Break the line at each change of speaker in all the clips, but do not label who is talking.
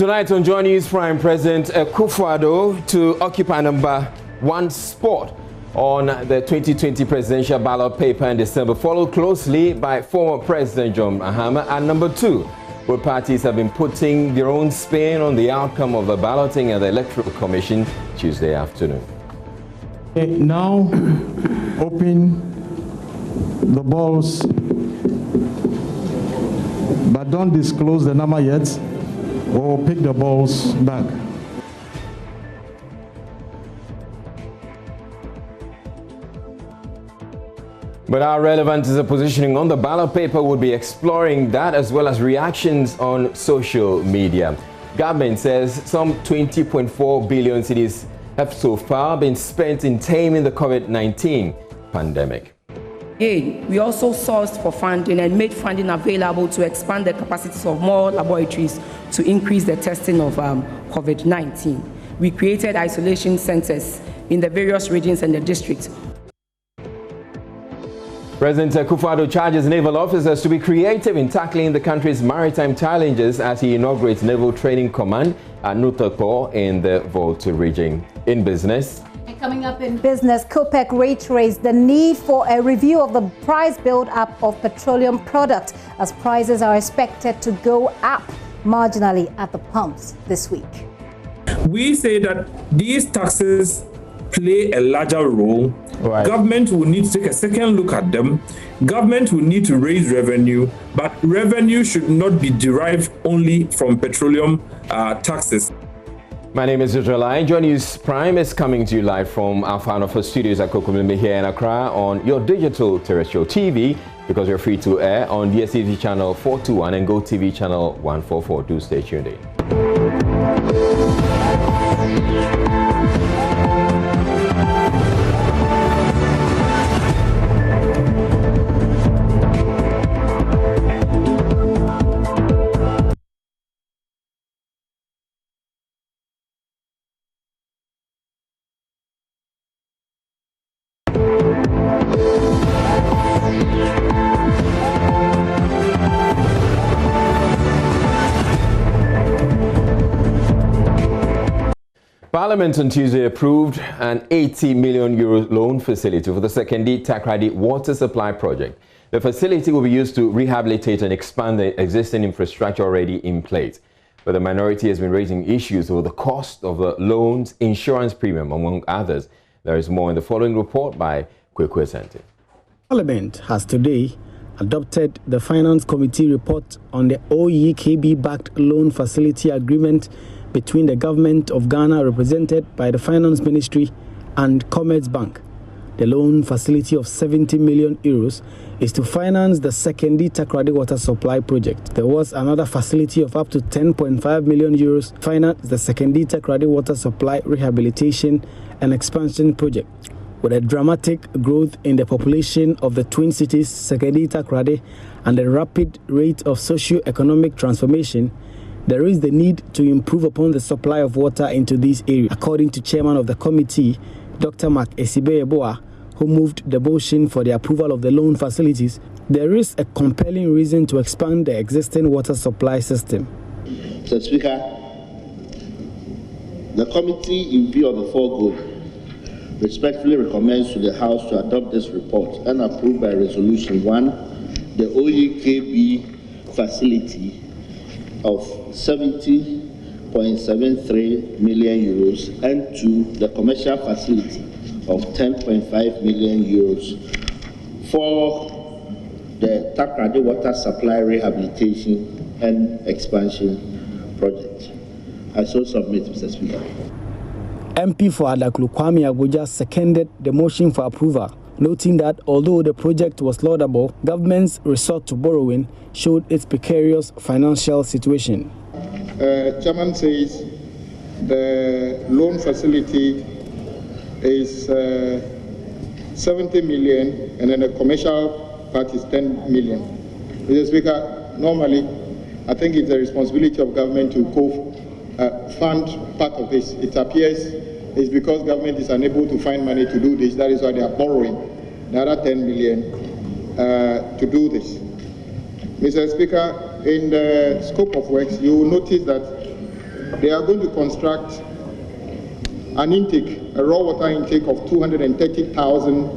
Tonight on Joy News Prime, President Akufo-Addo to occupy number 1 spot on the 2020 presidential ballot paper in December, followed closely by former President John Mahama at number 2. Both parties have been putting their own spin on the outcome of the balloting at the Electoral Commission Tuesday afternoon.
Now open the balls, but don't disclose the number yet. We'll pick the balls back.
But how relevant is the positioning on the ballot paper? We'll be exploring that as well as reactions on social media. Government says some 20.4 billion cedis have so far been spent in taming the COVID-19 pandemic.
We also sourced for funding and made funding available to expand the capacities of more laboratories to increase the testing of COVID-19. We created isolation centers in the various regions and the districts.
President Akufo-Addo charges naval officers to be creative in tackling the country's maritime challenges as he inaugurates Naval Training Command at Nutokpo in the Volta region. In business.
Coming up in business, COPEC reiterates the need for a review of the price build-up of petroleum products as prices are expected to go up marginally at the pumps this week.
We say that these taxes play a larger role. Right. Government will need to take a second look at them. Government will need to raise revenue, but revenue should not be derived only from petroleum taxes.
My name is Israel. Joy News Prime is coming to you live from our Fan Office studios at Kokomimbe here in Accra on your digital terrestrial TV, because you're free to air on DSTV channel 421 and Go TV channel 144. Do stay tuned in. Parliament on Tuesday approved an 80 million euro loan facility for the Sekondi Takoradi water supply project. The facility will be used to rehabilitate and expand the existing infrastructure already in place. But the minority has been raising issues over the cost of the loans, insurance premium, among others. There is more in the following report by Kwekwe Sante.
Parliament has today adopted the Finance Committee report on the OEKB-backed loan facility agreement between the government of Ghana, represented by the Finance Ministry, and Commerzbank. The loan facility of 70 million euros is to finance the Sekondi Takoradi water supply project. There was another facility of up to 10.5 million euros to finance the Sekondi Takoradi water supply rehabilitation and expansion project. With a dramatic growth in the population of the twin cities, Sekondi Takoradi, and the rapid rate of socio-economic transformation, there is the need to improve upon the supply of water into these areas. According to Chairman of the committee, Dr. Mark Esibe-Eboa, who moved the motion for the approval of the loan facilities, there is a compelling reason to expand the existing water supply system.
Mr. Speaker, the committee, in view of the foregoing, respectfully recommends to the House to adopt this report and approve by Resolution 1 the OEKB facility of 70.73 million euros and to the commercial facility of 10.5 million euros for the Takoradi water supply rehabilitation and expansion project. I so submit, Mr. Speaker.
MP for Adaklu Kwame Abuja seconded the motion for approval, noting that although the project was laudable, government's resort to borrowing showed its precarious financial situation.
Chairman says the loan facility is 70 million and then the commercial part is 10 million. Mr. Speaker, normally I think it's the responsibility of government to fund part of this. It appears it's because government is unable to find money to do this. That is why they are borrowing the other 10 million to do this. Mr. Speaker, in the scope of works, you will notice that they are going to construct an intake, a raw water intake of 230,000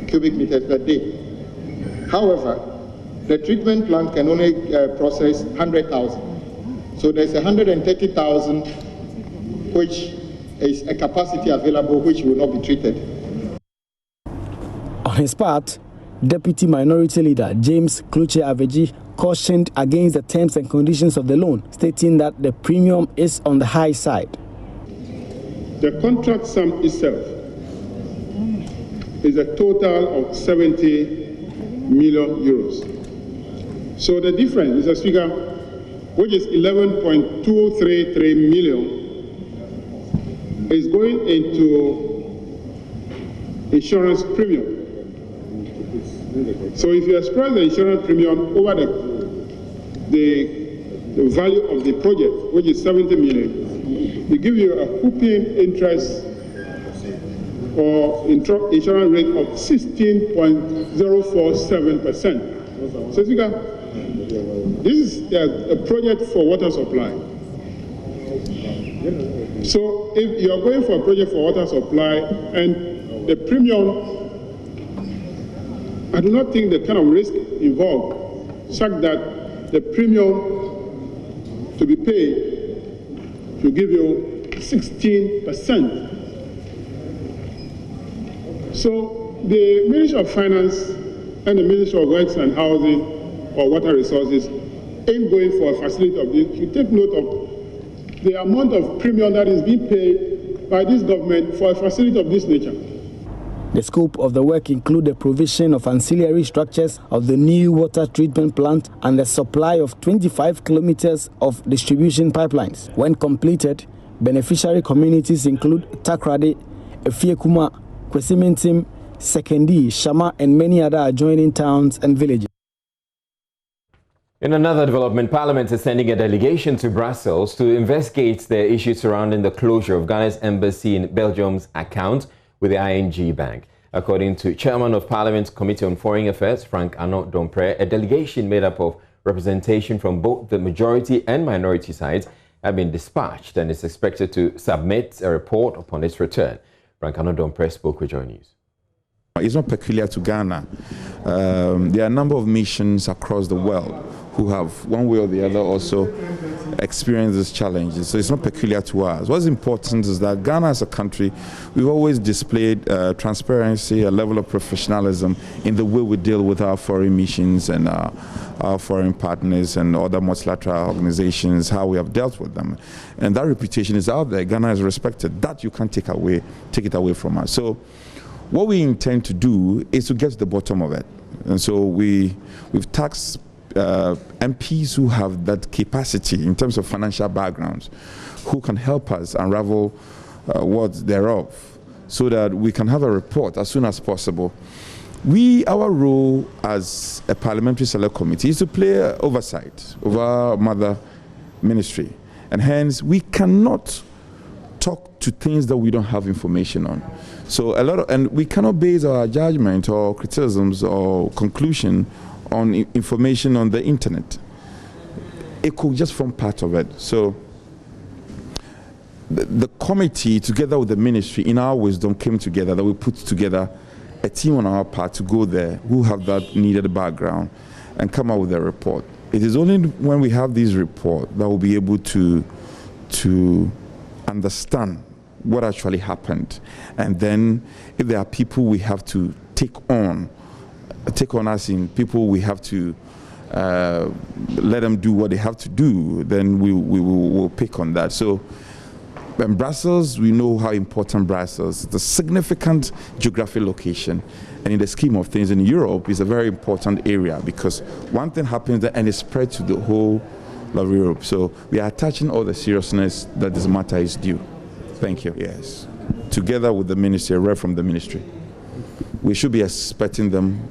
cubic meters per day. However, the treatment plant can only process 100,000. So there's 130,000 which is a capacity available which will not be treated.
On his part, Deputy Minority Leader James Kluche Aveji cautioned against the terms and conditions of the loan, stating that the premium is on the high side.
The contract sum itself is a total of 70 million euros. So the difference, Mr. Speaker, which is 11.233 million, is going into insurance premium. So if you express the insurance premium over the value of the project, which is 70 million, we give you a whooping interest or insurance rate of 16.047%. So Speaker, this is a project for water supply. So if you are going for a project for water supply and the premium, I do not think the kind of risk involved such that the premium to be paid to give you 16%. So the Ministry of Finance and the Ministry of Works and Housing or Water Resources ain't going for a facility of this. You take note of the amount of premium that is being paid by this government for a facility of this nature.
The scope of the work includes the provision of ancillary structures of the new water treatment plant and the supply of 25 kilometers of distribution pipelines. When completed, beneficiary communities include Takrady, Efiekuma, Kwesimentim, Sekendi, Shama, and many other adjoining towns and villages.
In another development, Parliament is sending a delegation to Brussels to investigate the issues surrounding the closure of Ghana's embassy in Belgium's account with the ING Bank. According to Chairman of Parliament's Committee on Foreign Affairs, Frank Arnaud Dompré, a delegation made up of representation from both the majority and minority sides have been dispatched and is expected to submit a report upon its return. Frank Arnaud Dompré spoke with Joy News.
It's not peculiar to Ghana. There are a number of nations across the world who have, one way or the other, also experienced these challenges. So it's not peculiar to us. What's important is that Ghana as a country, we've always displayed transparency, a level of professionalism in the way we deal with our foreign missions and our foreign partners and other multilateral organizations, how we have dealt with them. And that reputation is out there. Ghana is respected. That you can't take it away from us. So what we intend to do is to get to the bottom of it. And so we've tasked MPs who have that capacity in terms of financial backgrounds, who can help us unravel what's thereof, so that we can have a report as soon as possible. Our role as a parliamentary select committee is to play oversight over our mother ministry, and hence we cannot talk to things that we don't have information on. So and we cannot base our judgment or criticisms or conclusion on information on the internet. It could just form part of it. So the committee, together with the ministry, in our wisdom, came together that we put together a team on our part to go there who have that needed background and come out with a report. It is only when we have this report that we'll be able to understand what actually happened. And then if there are people we have to take on us in people we have to let them do what they have to do, then we'll pick on that. So in Brussels, we know how important Brussels is, a significant geographic location. And in the scheme of things in Europe, is a very important area because one thing happens there and it spreads to the whole of Europe. So we are attaching all the seriousness that this matter is due. Thank you. Yes. Together with the ministry, right from the ministry. We should be expecting them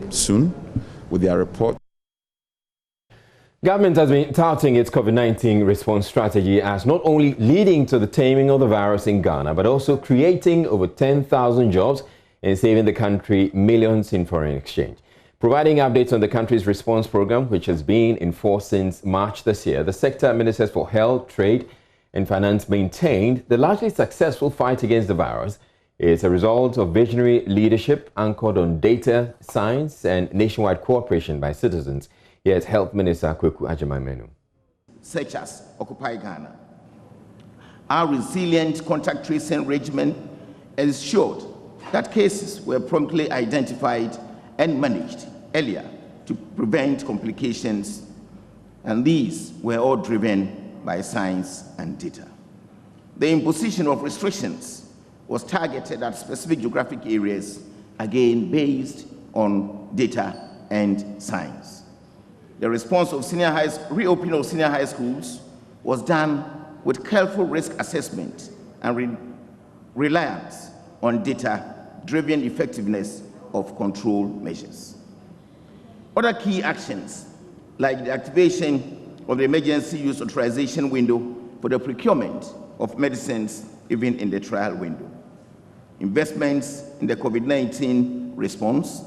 soon with their report.
Government has been touting its COVID-19 response strategy as not only leading to the taming of the virus in Ghana, but also creating over 10,000 jobs and saving the country millions in foreign exchange. Providing updates on the country's response program, which has been in force since March this year, the sector ministers for Health, Trade and Finance maintained the largely successful fight against the virus is a result of visionary leadership anchored on data, science and nationwide cooperation by citizens. Here's Health Minister Kweku Agyeman-Manu.
Such as Occupy Ghana. Our resilient contact tracing regimen ensured that cases were promptly identified and managed earlier to prevent complications, and these were all driven by science and data. The imposition of restrictions was targeted at specific geographic areas, again based on data and science. The response of reopening of senior high schools was done with careful risk assessment and reliance on data-driven effectiveness of control measures. Other key actions, like the activation of the emergency use authorization window for the procurement of medicines, even in the trial window, investments in the COVID-19 response,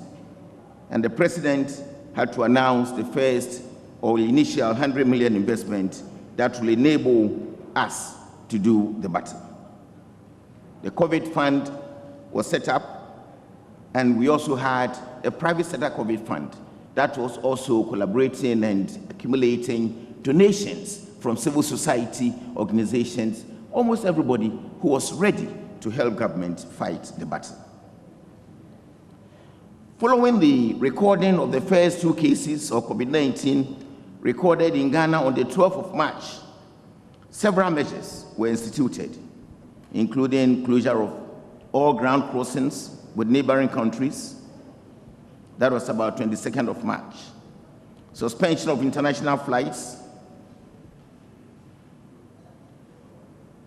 and the President had to announce the first or initial 100 million investment that will enable us to do the battle. The COVID fund was set up, and we also had a private sector COVID fund that was also collaborating and accumulating donations from civil society organizations, almost everybody who was ready to help government fight the battle. Following the recording of the first 2 cases of COVID-19 recorded in Ghana on the 12th of March, several measures were instituted, including closure of all ground crossings with neighboring countries. That was about 22nd of March. Suspension of international flights.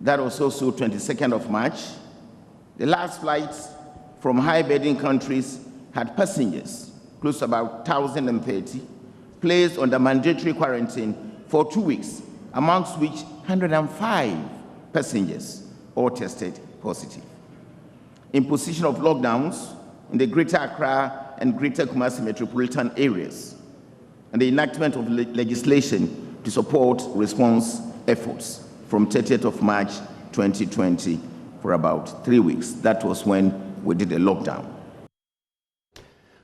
That was also 22nd of March. The last flights from high-burden countries had passengers, close to about 1,030, placed under mandatory quarantine for 2 weeks, amongst which 105 passengers all tested positive. Imposition of lockdowns in the Greater Accra and Greater Kumasi metropolitan areas, and the enactment of legislation to support response efforts from 30th of March 2020 for about 3 weeks. That was when we did a lockdown.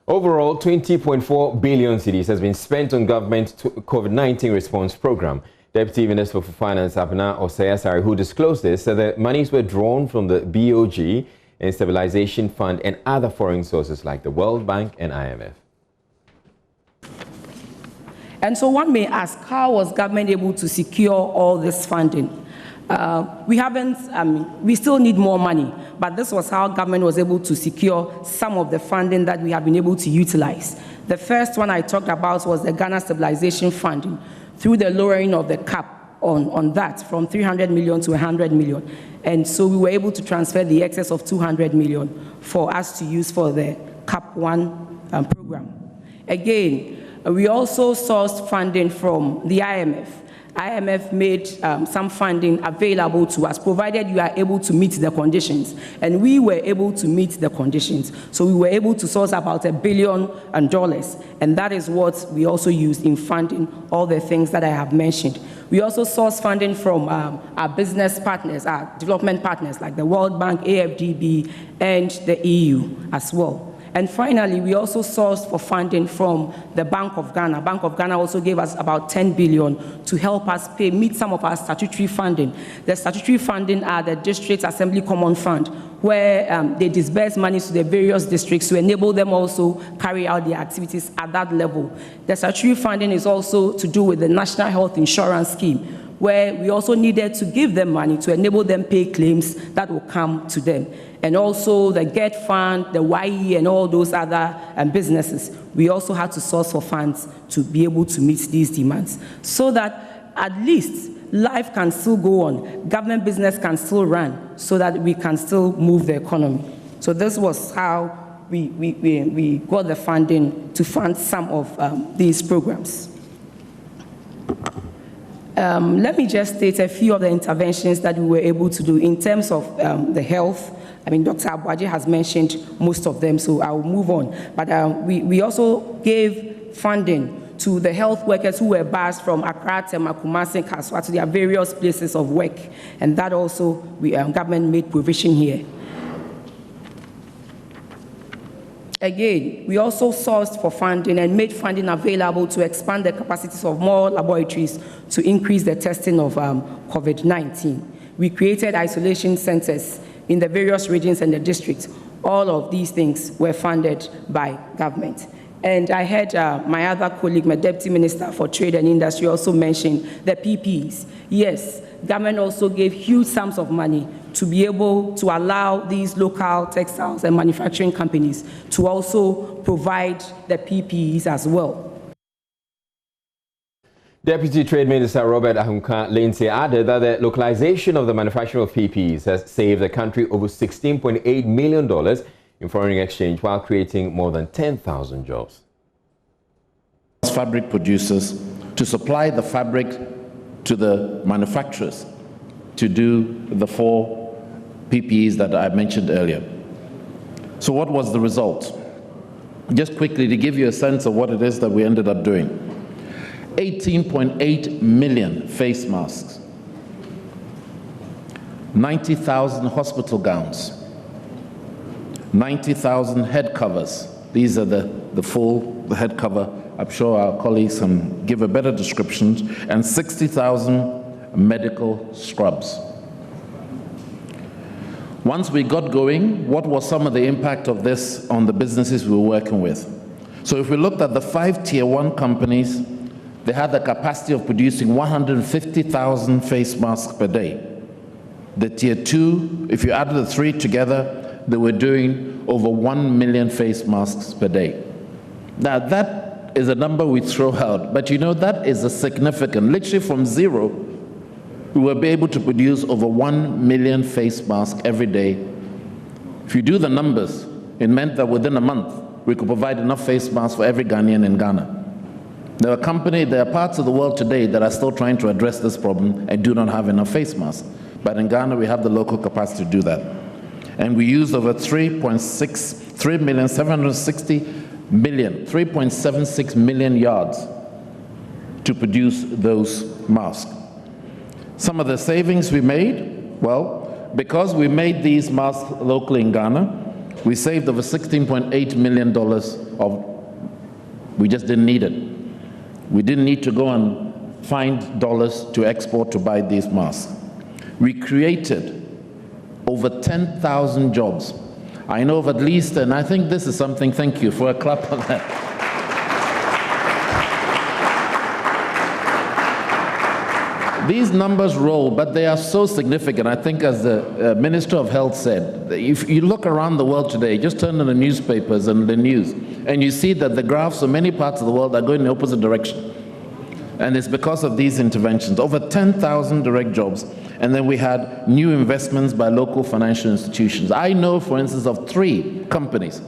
Overall, 20.4 billion cedis has been spent on government COVID-19 response program. Deputy Minister for Finance Abena Osei-Asare, who disclosed this, said the monies were drawn from the BOG and Stabilization Fund and other foreign sources like the World Bank and IMF.
And so one may ask, how was government able to secure all this funding? We still need more money, but this was how government was able to secure some of the funding that we have been able to utilize. The first one I talked about was the Ghana Stabilization Fund, through the lowering of the cap on that from 300 million to 100 million. And so we were able to transfer the excess of 200 million for us to use for the CAP 1 program. Again, we also sourced funding from the IMF. IMF made some funding available to us, provided you are able to meet the conditions. And we were able to meet the conditions. So we were able to source about $1 billion, and that is what we also used in funding all the things that I have mentioned. We also sourced funding from our business partners, our development partners, like the World Bank, AFDB, and the EU as well. And finally, we also sourced for funding from the Bank of Ghana. Bank of Ghana also gave us about 10 billion to help us meet some of our statutory funding. The statutory funding are the District Assembly Common Fund, where they disburse money to the various districts to enable them also carry out their activities at that level. The statutory funding is also to do with the National Health Insurance Scheme, where we also needed to give them money to enable them pay claims that will come to them. And also the GET Fund, the YE, and all those other businesses. We also had to source for funds to be able to meet these demands, so that at least life can still go on, government business can still run, so that we can still move the economy. So this was how we got the funding to fund some of these programs. Let me just state a few of the interventions that we were able to do in terms of the health I mean, Dr. Abuaji has mentioned most of them, so I will move on. But we also gave funding to the health workers who were bused from Accra, Tema, Kumasi, and Kaswa to their various places of work. And that also, government made provision here. Again, we also sourced for funding and made funding available to expand the capacities of more laboratories to increase the testing of COVID-19. We created isolation centers in the various regions and the districts. All of these things were funded by government. And I heard my other colleague, my Deputy Minister for Trade and Industry, also mention the PPEs. Yes, government also gave huge sums of money to be able to allow these local textiles and manufacturing companies to also provide the PPEs as well.
Deputy Trade Minister Robert Ahunka-Lindsay added that the localization of the manufacturing of PPEs has saved the country over $16.8 million in foreign exchange while creating more than 10,000 jobs.
Fabric producers to supply the fabric to the manufacturers to do the 4 PPEs that I mentioned earlier. So what was the result? Just quickly to give you a sense of what it is that we ended up doing. 18.8 million face masks, 90,000 hospital gowns, 90,000 head covers. These are the full head cover. I'm sure our colleagues can give a better description. And 60,000 medical scrubs. Once we got going, what was some of the impact of this on the businesses we were working with? So if we looked at the 5 Tier 1 companies, they had the capacity of producing 150,000 face masks per day. The Tier 2, if you added the 3 together, they were doing over 1 million face masks per day. Now that is a number we throw out, but you know that is a significant, literally from zero, we will be able to produce over 1 million face masks every day. If you do the numbers, it meant that within a month, we could provide enough face masks for every Ghanaian in Ghana. There are parts of the world today that are still trying to address this problem and do not have enough face masks. But in Ghana, we have the local capacity to do that. And we used over 3.76 million yards to produce those masks. Some of the savings we made, well, because we made these masks locally in Ghana, we saved over $16.8 million we just didn't need it. We didn't need to go and find dollars to export to buy these masks. We created over 10,000 jobs. I know of at least, and I think this is something, thank you for a clap on that. These numbers roll, but they are so significant. I think as the Minister of Health said, if you look around the world today, just turn on the newspapers and the news, and you see that the graphs of many parts of the world are going in the opposite direction. And it's because of these interventions. Over 10,000 direct jobs. And then we had new investments by local financial institutions. I know, for instance, of 3 companies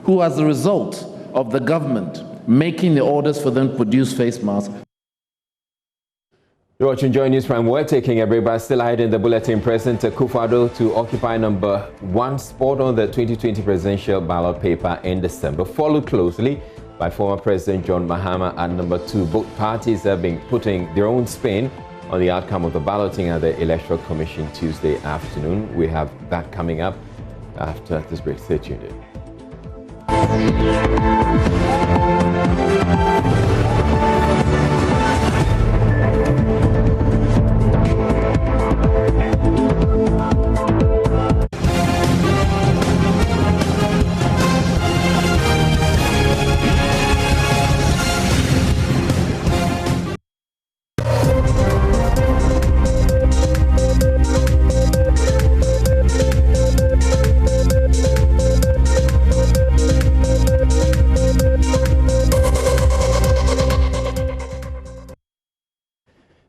who, as a result of the government making the orders for them to produce face masks.
You're watching Joy News Prime. We're taking a break, but still ahead in the bulletin, President Akufo-Addo to occupy number 1 spot on the 2020 presidential ballot paper in December, followed closely by former President John Mahama at number 2. Both parties have been putting their own spin on the outcome of the balloting at the Electoral Commission Tuesday afternoon. We have that coming up after this break. Stay tuned in.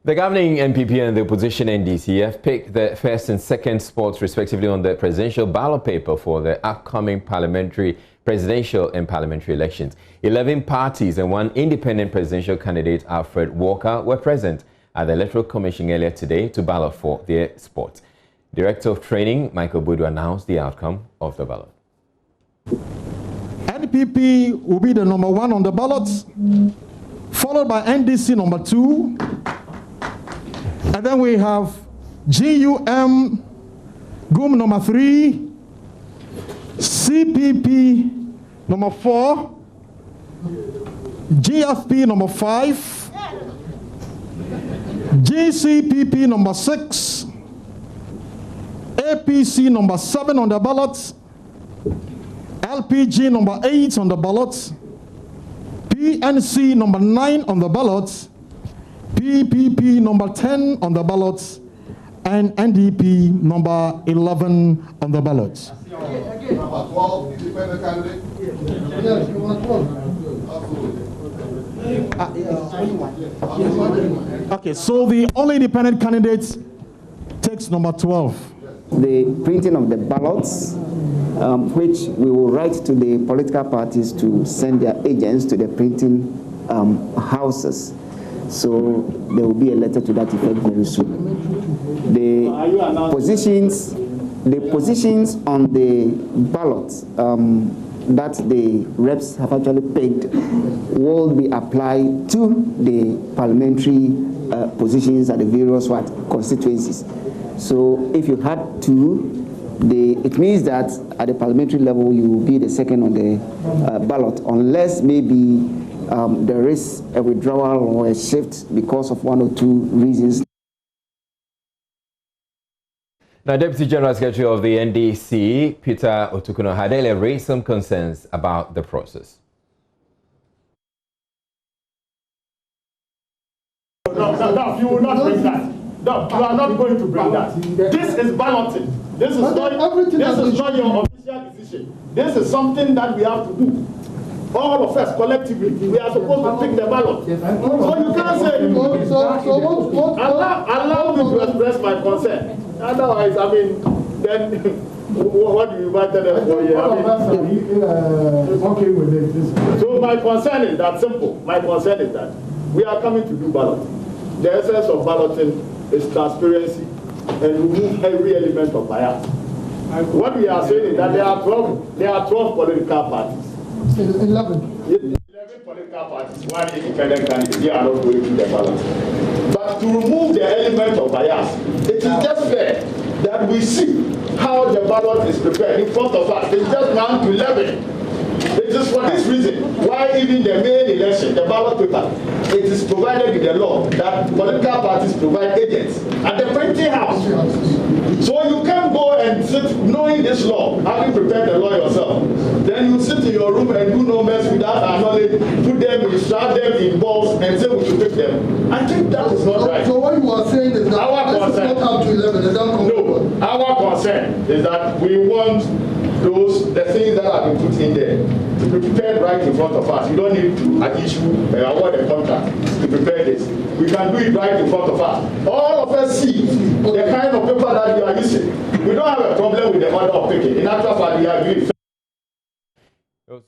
The governing NPP and the opposition NDC have picked the first and second spots respectively on the presidential ballot paper for the upcoming presidential and parliamentary elections. 11 parties and 1 independent presidential candidate, Alfred Walker, were present at the Electoral Commission earlier today to ballot for their spots. Director of Training, Michael Bodu, announced the outcome of the ballot.
NPP will be the number 1 on the ballot, followed by NDC number 2. And then we have GUM number 3, CPP number 4, GFP number 5, GCPP number 6, APC number 7 on the ballot, LPG number 8 on the ballot, PNC number 9 on the ballot, PPP number 10 on the ballot, and NDP number 11 on the ballot.
Number 12, independent candidate.
Okay, so the only independent candidate takes number 12.
The printing of the ballots, which we will write to the political parties to send their agents to the printing houses. So there will be a letter to that effect very soon. The positions on the ballots that the reps have actually picked will be applied to the parliamentary positions at the various constituencies. So if you had to, it means that at the parliamentary level you will be the second on the ballot, unless maybe there is a withdrawal or a shift because of 1 or 2 reasons.
Now, Deputy General Secretary of the NDC, Peter Otukuno, had earlier raised some concerns about the process.
No, you will not bring that. No, you are not going to bring that. This is balloting. This is not your official decision. This is something that we have to do. All of us collectively, we are supposed to pick the ballot. So you can't say, allow me to express my concern. Otherwise, I mean, then what do you want to tell them for here? So my concern is that simple. My concern is that we are coming to do ballot. The essence of balloting is transparency and remove every element of bias. What we are saying is that there are 12 political parties. 11 political parties, 1 independent candidate. They are not going to the ballot. But to remove the element of bias, it is just fair that we see how the ballot is prepared in front of us. It's just 1 to 11. It is for this reason why even the main election, the ballot paper, it is provided in the law that political parties provide agents at the printing house. So you can't go and sit knowing this law, having prepared the law yourself. Then you sit in your room and do no mess without our knowledge, put them, shroud them in balls and say we should pick them. I think that is not right.
So what you are saying is that
our concern
is not up to 11. Is that
no, our concern is that we want the things that have been put in there to be prepared right in front of us. You don't need to award a contract to prepare this. We can do it right in front of us. All of us see the kind of paper that you are using. We don't have a problem with the order of picking. In actual fact, we agree.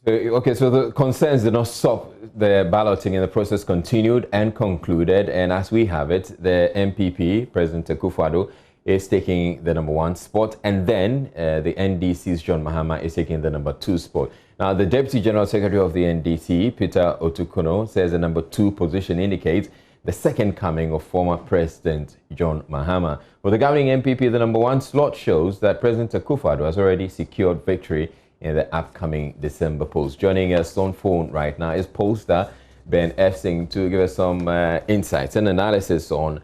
Okay, so the concerns did not stop. The balloting and the process continued and concluded. And as we have it, the MPP, President Akufo-Addo, is taking the number 1 spot, and then the NDC's John Mahama is taking the number 2 spot. Now, the Deputy General Secretary of the NDC, Peter Otukuno, says the number 2 position indicates the second coming of former President John Mahama. For the governing MPP, the number 1 slot shows that President Akufo-Addo has already secured victory in the upcoming December polls. Joining us on phone right now is pollster Ben F. Singh to give us some insights and analysis on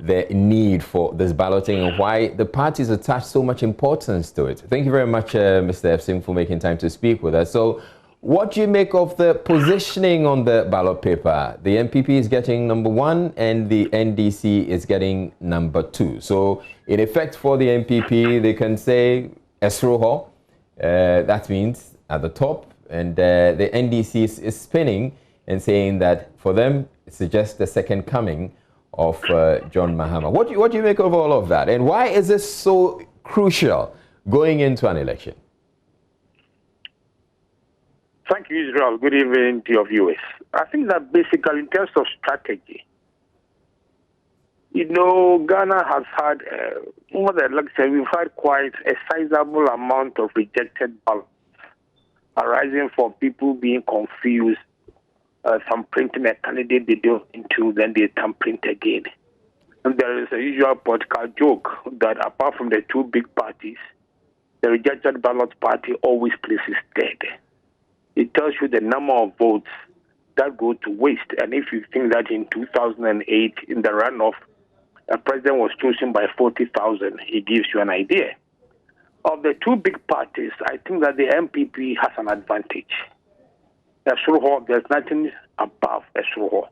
the need for this balloting and why the parties attach so much importance to it. Thank you very much, Mr. F. Singh, for making time to speak with us. So what do you make of the positioning on the ballot paper? The MPP is getting number 1 and the NDC is getting number 2. So in effect for the MPP, they can say Esroho, that means at the top, and the NDC is spinning and saying that for them, it's just the second coming of John Mahama. What do you make of all of that? And why is this so crucial going into an election?
Thank you, Israel. Good evening to your viewers. I think that basically in terms of strategy, Ghana has had, over the election, we've had quite a sizable amount of rejected ballots arising from people being confused, some printing a candidate they don't into, then they can print again. And there is a usual political joke that apart from the two big parties, the rejected ballot party always places third. It tells you the number of votes that go to waste. And if you think that in 2008, in the runoff, a president was chosen by 40,000, it gives you an idea. Of the two big parties, I think that the MPP has an advantage. There's nothing above Esroho.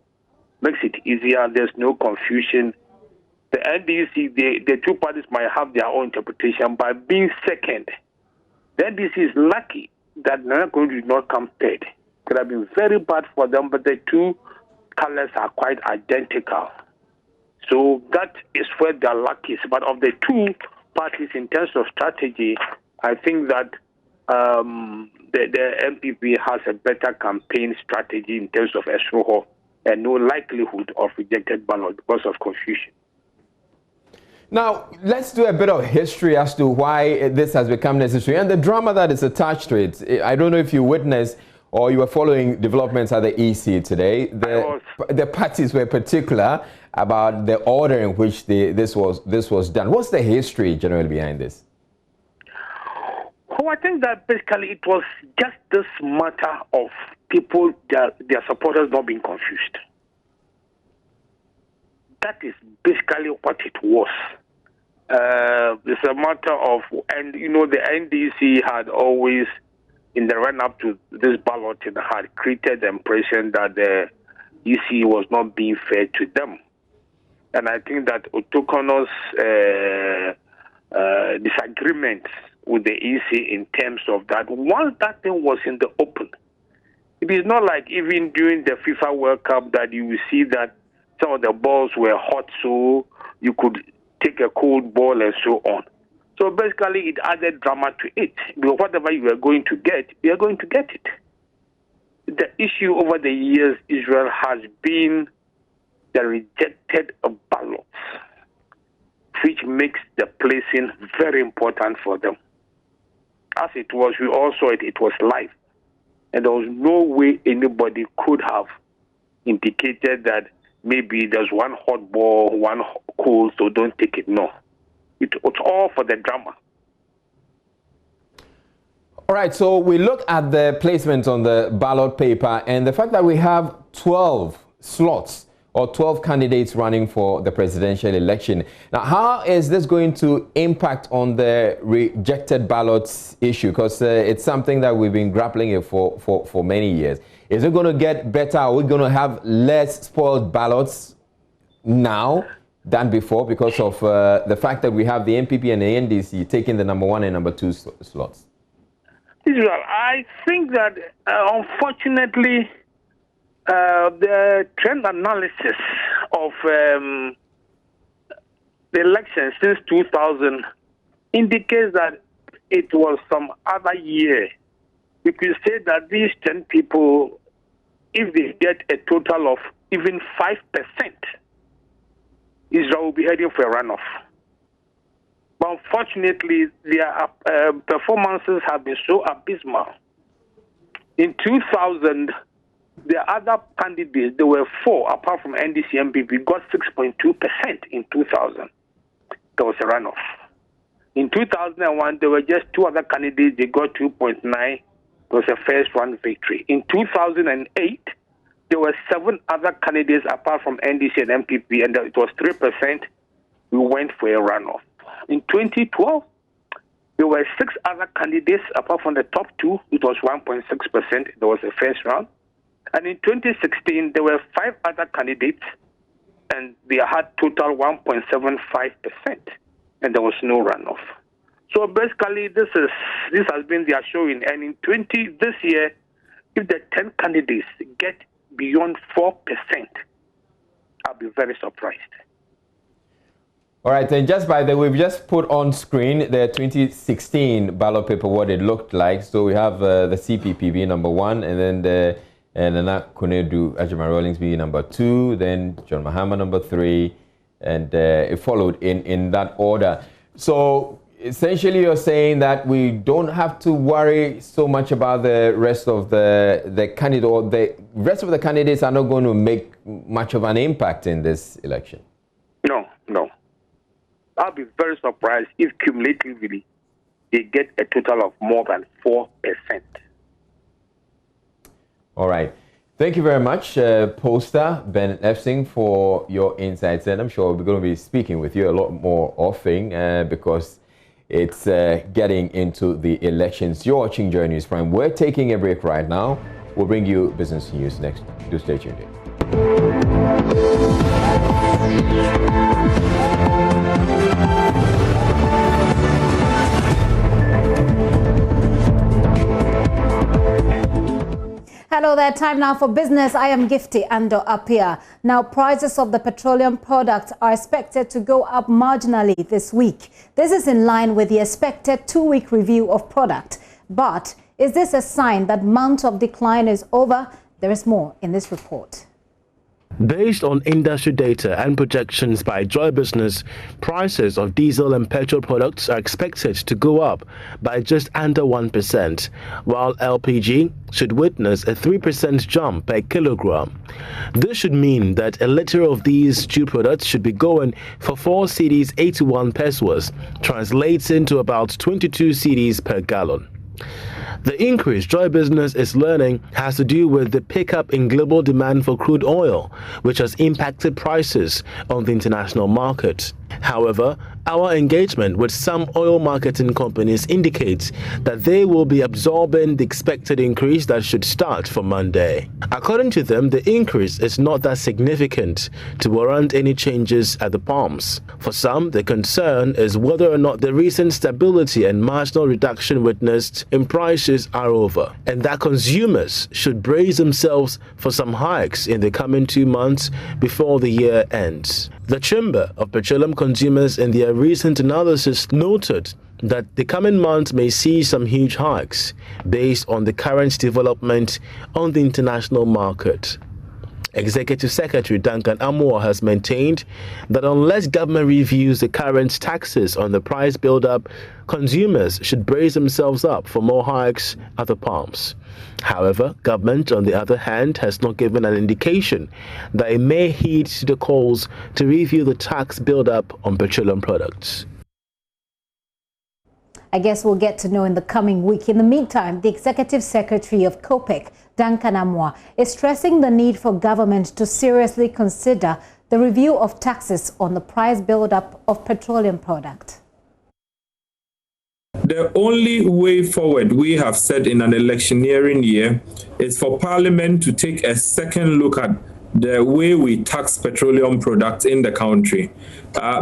Makes it easier, there's no confusion. The NDC, the two parties might have their own interpretation. By being second, the NDC is lucky that Nana Akufo-Addo did not come third. It could have been very bad for them, but the two colors are quite identical. So that is where their luck is. But of the two parties, in terms of strategy, I think that the MPP has a better campaign strategy in terms of Esroho and no likelihood of rejected ballot because of confusion.
Now, let's do a bit of history as to why this has become necessary and the drama that is attached to it. I don't know if you witnessed or you were following developments at the EC today. The parties were particular about the order in which this was done. What's the history generally behind this?
Oh, I think that basically it was just this matter of people, their supporters not being confused. That is basically what it was. It's a matter of, and the NDC had always, in the run-up to this balloting, had created the impression that the EC was not being fair to them. And I think that Otokono's disagreement with the EC in terms of that, once that thing was in the open, it is not like even during the FIFA World Cup that you will see that some of the balls were hot, so you could take a cold ball and so on. So basically, it added drama to it. Because whatever you are going to get, you are going to get it. The issue over the years, Israel has been the rejected ballots, which makes the placing very important for them. As it was, we all saw it, it was live. And there was no way anybody could have indicated that maybe there's one hot ball, one cold, so don't take it. No. It's all for the drama.
All right, so we look at the placement on the ballot paper and the fact that we have 12 slots or 12 candidates running for the presidential election. Now, how is this going to impact on the rejected ballots issue? Because it's something that we've been grappling with for many years. Is it going to get better? Are we going to have less spoiled ballots now than before because of the fact that we have the MPP and the NDC taking the number 1 and number 2 slots?
Israel, I think that unfortunately, the trend analysis of the election since 2000 indicates that it was some other year. We could say that these 10 people, if they get a total of even 5%, Israel will be heading for a runoff. But unfortunately, their performances have been so abysmal. In 2000, the other candidates, there were 4, apart from NDC MPP, got 6.2% in 2000. There was a runoff. In 2001, there were just 2 other candidates, they got 2.9. It was a first-round victory. In 2008, there were 7 other candidates apart from NDC and MPP, and it was 3%. We went for a runoff. In 2012, there were 6 other candidates apart from the top 2. It was 1.6%. There was a first round. And in 2016, there were 5 other candidates, and they had total 1.75%, and there was no runoff. So basically, this has been their showing. And in this year, if the 10 candidates get beyond 4%, I'll be very surprised.
All right, and just by the way, we've just put on screen the 2016 ballot paper, what it looked like. So we have the CPP being number 1, and then the Nana Akufo-Addo Ajima Rawlings being number 2, then John Mahama number 3, and it followed in that order. So essentially, you're saying that we don't have to worry so much about the rest of the candidate, or the rest of the candidates are not going to make much of an impact in this election.
No. I'll be very surprised if cumulatively they get a total of more than 4%.
All right. Thank you very much, Poster Ben Efsing, for your insights. And I'm sure we're going to be speaking with you a lot more often because it's getting into the elections. You're watching Joy News Prime. We're taking a break right now. We'll bring you business news next. Do stay tuned in.
Hello there, time now for business. I am Gifty Ando Apia. Now, prices of the petroleum products are expected to go up marginally this week. This is in line with the expected 2-week review of product. But is this a sign that month of decline is over? There is more in this report.
Based on industry data and projections by Joy Business, prices of diesel and petrol products are expected to go up by just under 1%, while LPG should witness a 3% jump per kilogram. This should mean that a liter of these two products should be going for 4 cedis 81 pesos, translates into about 22 cedis per gallon. The increase Joy Business is learning has to do with the pickup in global demand for crude oil, which has impacted prices on the international market. However, our engagement with some oil marketing companies indicates that they will be absorbing the expected increase that should start from Monday. According to them, the increase is not that significant to warrant any changes at the pumps. For some, the concern is whether or not the recent stability and marginal reduction witnessed in prices are over, and that consumers should brace themselves for some hikes in the coming 2 months before the year ends. The Chamber of Petroleum Consumers in their recent analysis noted that the coming months may see some huge hikes based on the current development on the international market. Executive Secretary Duncan Amoah has maintained that unless government reviews the current taxes on the price build-up, consumers should brace themselves up for more hikes at the pumps. However, government, on the other hand, has not given an indication that it may heed to the calls to review the tax build-up on petroleum products.
I guess we'll get to know in the coming week. In the meantime, the Executive Secretary of COPEC, Duncan Amoah, is stressing the need for government to seriously consider the review of taxes on the price build-up of petroleum products.
The only way forward, we have said in an electioneering year, is for Parliament to take a second look at the way we tax petroleum products in the country.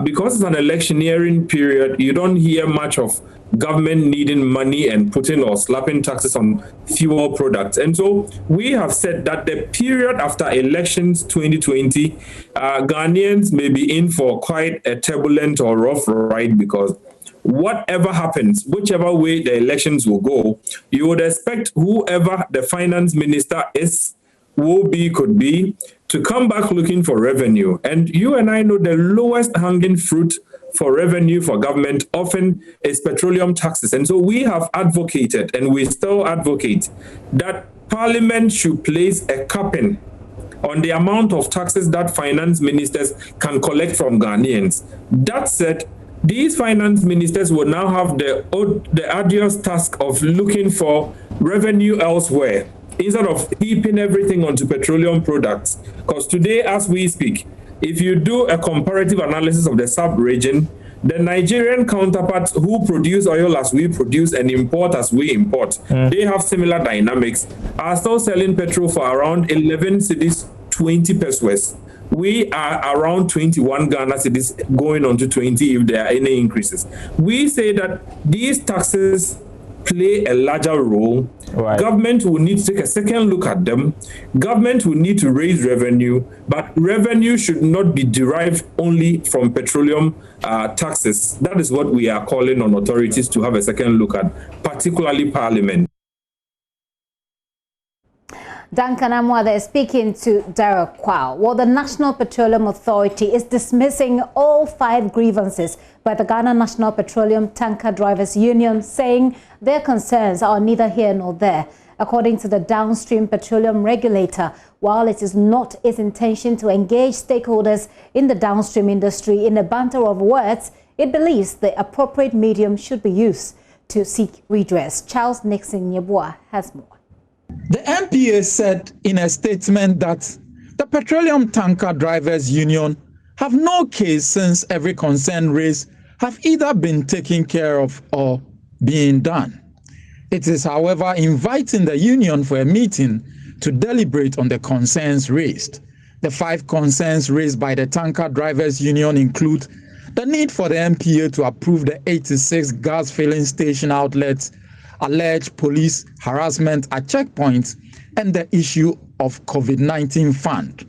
Because it's an electioneering period, you don't hear much of government needing money and putting or slapping taxes on fuel products. And so we have said that the period after elections 2020, Ghanaians may be in for quite a turbulent or rough ride, because whatever happens, whichever way the elections will go, you would expect whoever the finance minister is, will be, could be, to come back looking for revenue. And you and I know the lowest hanging fruit for revenue for government often is petroleum taxes. And so we have advocated, and we still advocate, that Parliament should place a capping on the amount of taxes that finance ministers can collect from Ghanaians. That said, these finance ministers will now have the arduous task of looking for revenue elsewhere, instead of heaping everything onto petroleum products. Because today, as we speak, if you do a comparative analysis of the sub-region, the Nigerian counterparts who produce oil as we produce and import as we import, they have similar dynamics, are still selling petrol for around 11 cedis 20 pesos. We are around 21 Ghana cedis, going on to 20 if there are any increases. We say that these taxes play a larger role. Right. Government will need to take a second look at them. Government will need to raise revenue, but revenue should not be derived only from petroleum taxes. That is what we are calling on authorities to have a second look at, particularly Parliament.
Duncan Amwade is speaking to Derek Kwao. Well, the National Petroleum Authority is dismissing all 5 grievances by the Ghana National Petroleum Tanker Drivers Union, saying their concerns are neither here nor there. According to the downstream petroleum regulator, while it is not its intention to engage stakeholders in the downstream industry in a banter of words, it believes the appropriate medium should be used to seek redress. Charles Nixon Yeboah has more.
The MPA said in a statement that the Petroleum Tanker Drivers Union have no case since every concern raised have either been taken care of or being done. It is, however, inviting the union for a meeting to deliberate on the concerns raised. The 5 concerns raised by the Tanker Drivers Union include the need for the MPA to approve the 86 gas filling station outlets, alleged police harassment at checkpoints, and the issue of COVID-19 fund.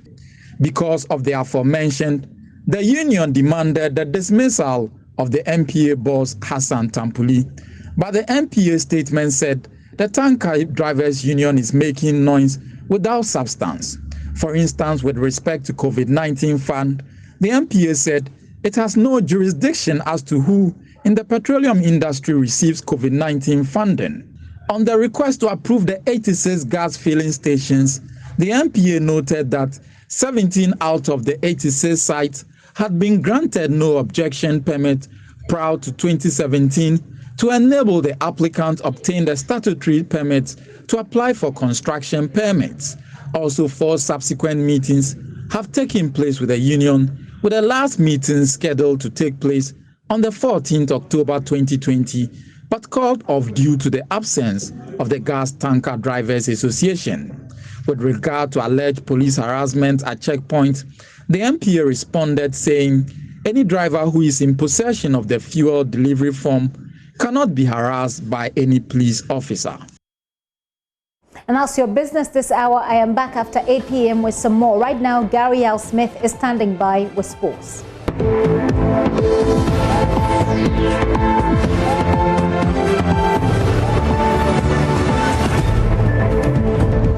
Because of the aforementioned, the union demanded the dismissal of the MPA boss Hassan Tampuli. But the MPA statement said the Tanker Drivers Union is making noise without substance. For instance, with respect to COVID-19 fund, the MPA said it has no jurisdiction as to who in the petroleum industry receives COVID-19 funding. On the request to approve the 86 gas filling stations, the MPA noted that 17 out of the 86 sites had been granted no objection permit prior to 2017 to enable the applicant obtain the statutory permits to apply for construction permits. Also, 4 subsequent meetings have taken place with the union, with the last meeting scheduled to take place on the 14th October 2020, but called off due to the absence of the Gas Tanker Drivers Association. With regard to alleged police harassment at checkpoints, the MPA responded saying any driver who is in possession of the fuel delivery form cannot be harassed by any police officer.
And that's your business this hour. I am back after 8 p.m. with some more. Right now, Gary L. Smith is standing by with sports.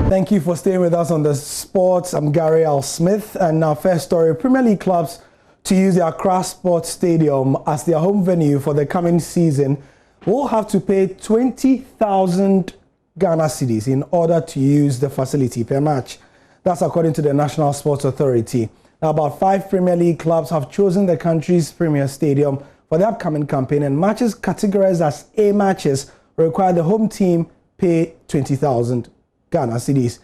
Thank you for staying with us on the sports. I'm Gary L. Smith, and our first story: Premier League clubs to use the Accra Sports Stadium as their home venue for the coming season will have to pay 20,000 Ghana cedis in order to use the facility per match. That's according to the National Sports Authority. Now, about 5 Premier League clubs have chosen the country's premier stadium for the upcoming campaign, and matches categorized as A matches require the home team pay 20,000 Ghana cedis.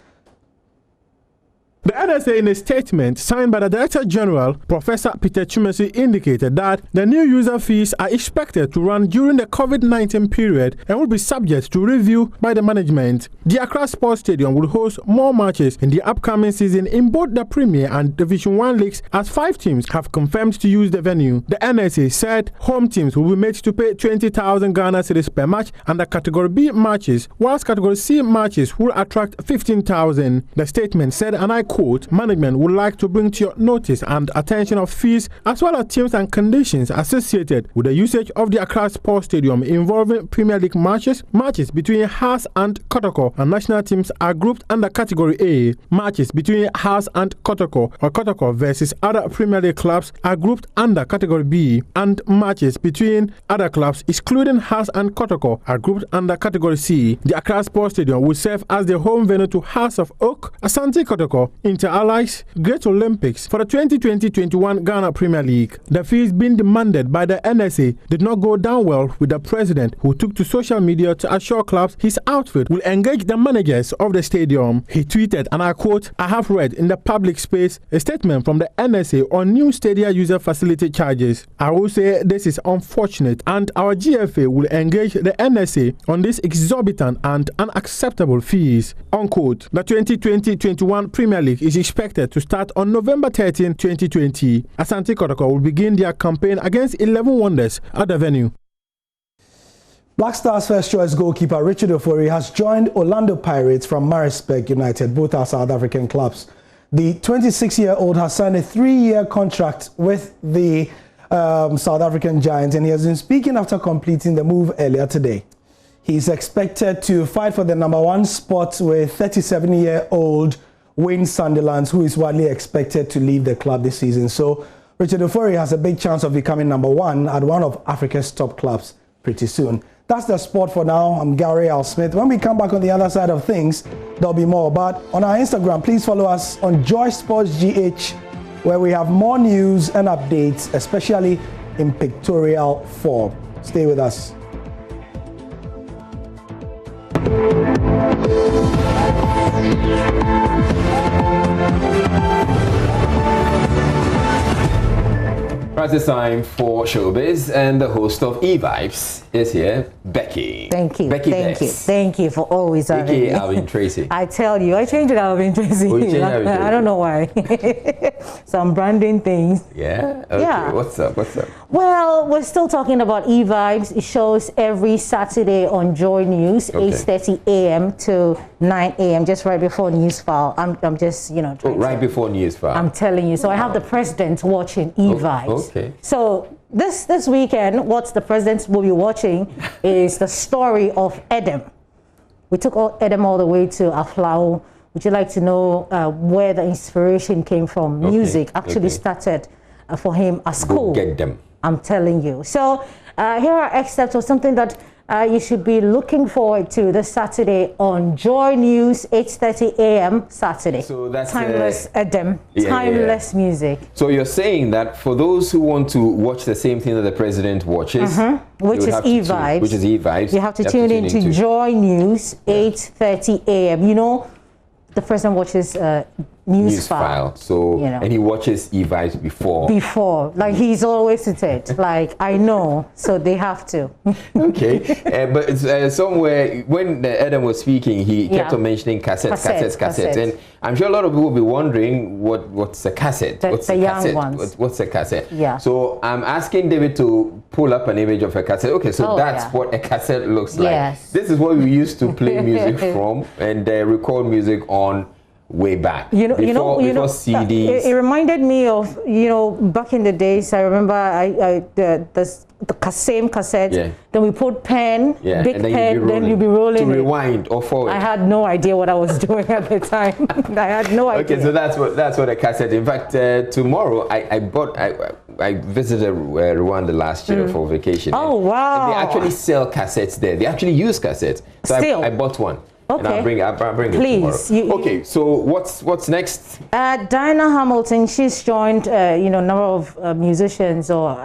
The NSA, in a statement signed by the Director General, Professor Peter Chumesi, indicated that the new user fees are expected to run during the COVID-19 period and will be subject to review by the management. The Accra Sports Stadium will host more matches in the upcoming season in both the Premier and Division 1 leagues, as 5 teams have confirmed to use the venue. The NSA said home teams will be made to pay 20,000 Ghana cedis per match under Category B matches, whilst Category C matches will attract 15,000. The statement said, and I quote, management would like to bring to your notice and attention of fees as well as terms and conditions associated with the usage of the Accra Sports Stadium involving Premier League matches. Matches between Hearts and Kotoko and national teams are grouped under Category A. Matches between Hearts and Kotoko or Kotoko versus other Premier League clubs are grouped under Category B, and matches between other clubs excluding Hearts and Kotoko are grouped under Category C. The Accra Sports Stadium will serve as the home venue to Hearts of Oak, Asante Kotoko, Inter Allies, Great Olympics for the 2020-21 Ghana Premier League. The fees being demanded by the NSA did not go down well with the president, who took to social media to assure clubs his outfit will engage the managers of the stadium. He tweeted, and I quote, "I have read in the public space a statement from the NSA on new stadium user facility charges. I will say this is unfortunate, and our GFA will engage the NSA on these exorbitant and unacceptable fees." Unquote. The 2020-21 Premier League is expected to start on November 13, 2020. Asante Kotoko will begin their campaign against 11 Wonders at the venue.
Black Stars first choice goalkeeper Richard Ofori has joined Orlando Pirates from Maritzburg United, both are South African clubs. The 26-year-old has signed a 3-year contract with the South African Giants, and he has been speaking after completing the move earlier today. He's expected to fight for the #1 spot with 37-year-old Wayne Sandilands, who is widely expected to leave the club this season. So Richard Ofori has a big chance of becoming #1 at one of Africa's top clubs pretty soon. That's the sport for now. I'm Gary Al Smith. When we come back on the other side of things, there'll be more. But on our Instagram, please follow us on Joy Sports GH, where we have more news and updates, especially in pictorial form. Stay with us.
Right, it's time for Showbiz, and the host of E-Vibes is here, Becky.
Thank you.
Becky
Thank you.
Bess.
Thank you for always having me.
Alvin Tracy.
I tell you, I changed it Alvin Tracy.
Oh, you changed Alvin Tracy.
I don't know why. Some branding things.
Yeah? Okay.
Yeah.
What's up? What's up?
Well, we're still talking about E-Vibes. It shows every Saturday on Joy News, 8:30 a.m. to 9 a.m. just right before News File. I'm just, you know.
Right before News File.
I'm telling you. So I have the president watching E-Vibes.
Okay.
So this weekend, what the president will be watching is the story of Edem. We took Edem all the way to Aflao. Would you like to know where the inspiration came from? Music actually started for him at school.
Go get them.
I'm telling you. So here are excerpts of something that you should be looking forward to this Saturday on Joy News, 8:30 a.m. Saturday.
So that's
timeless Edem, timeless music.
So you're saying that for those who want to watch the same thing that the president watches,
which is E-Vibes, you have to tune into Joy News, 8:30 a.m. You know, the president watches News File.
So,
you know.
And he watches E-Vibes before.
Like he's always at it. Like, I know, so they have to.
Okay, but somewhere when Adam was speaking, he kept on mentioning cassettes. And I'm sure a lot of people will be wondering what's a cassette? What's a
young
cassette?
ones.
What's a cassette?
Yeah.
So I'm asking David to pull up an image of a cassette. Okay, so that's what a cassette looks like.
Yes.
This is what we used to play music from and record music on way back. Before CDs.
It reminded me of, back in the days. I remember the same cassette. Yeah. Then we put pen, big pen, then you'd be rolling
to rewind or forward.
I had no idea what I was doing at the time. I had no idea.
Okay, so that's what a cassette. In fact, tomorrow I visited Rwanda last year for vacation.
Oh wow!
And they actually sell cassettes there. They actually use cassettes. So I bought one.
Okay.
And I'll bring
Please,
it tomorrow. Okay, so what's next?
Dinah Hamilton, she's joined a number of musicians or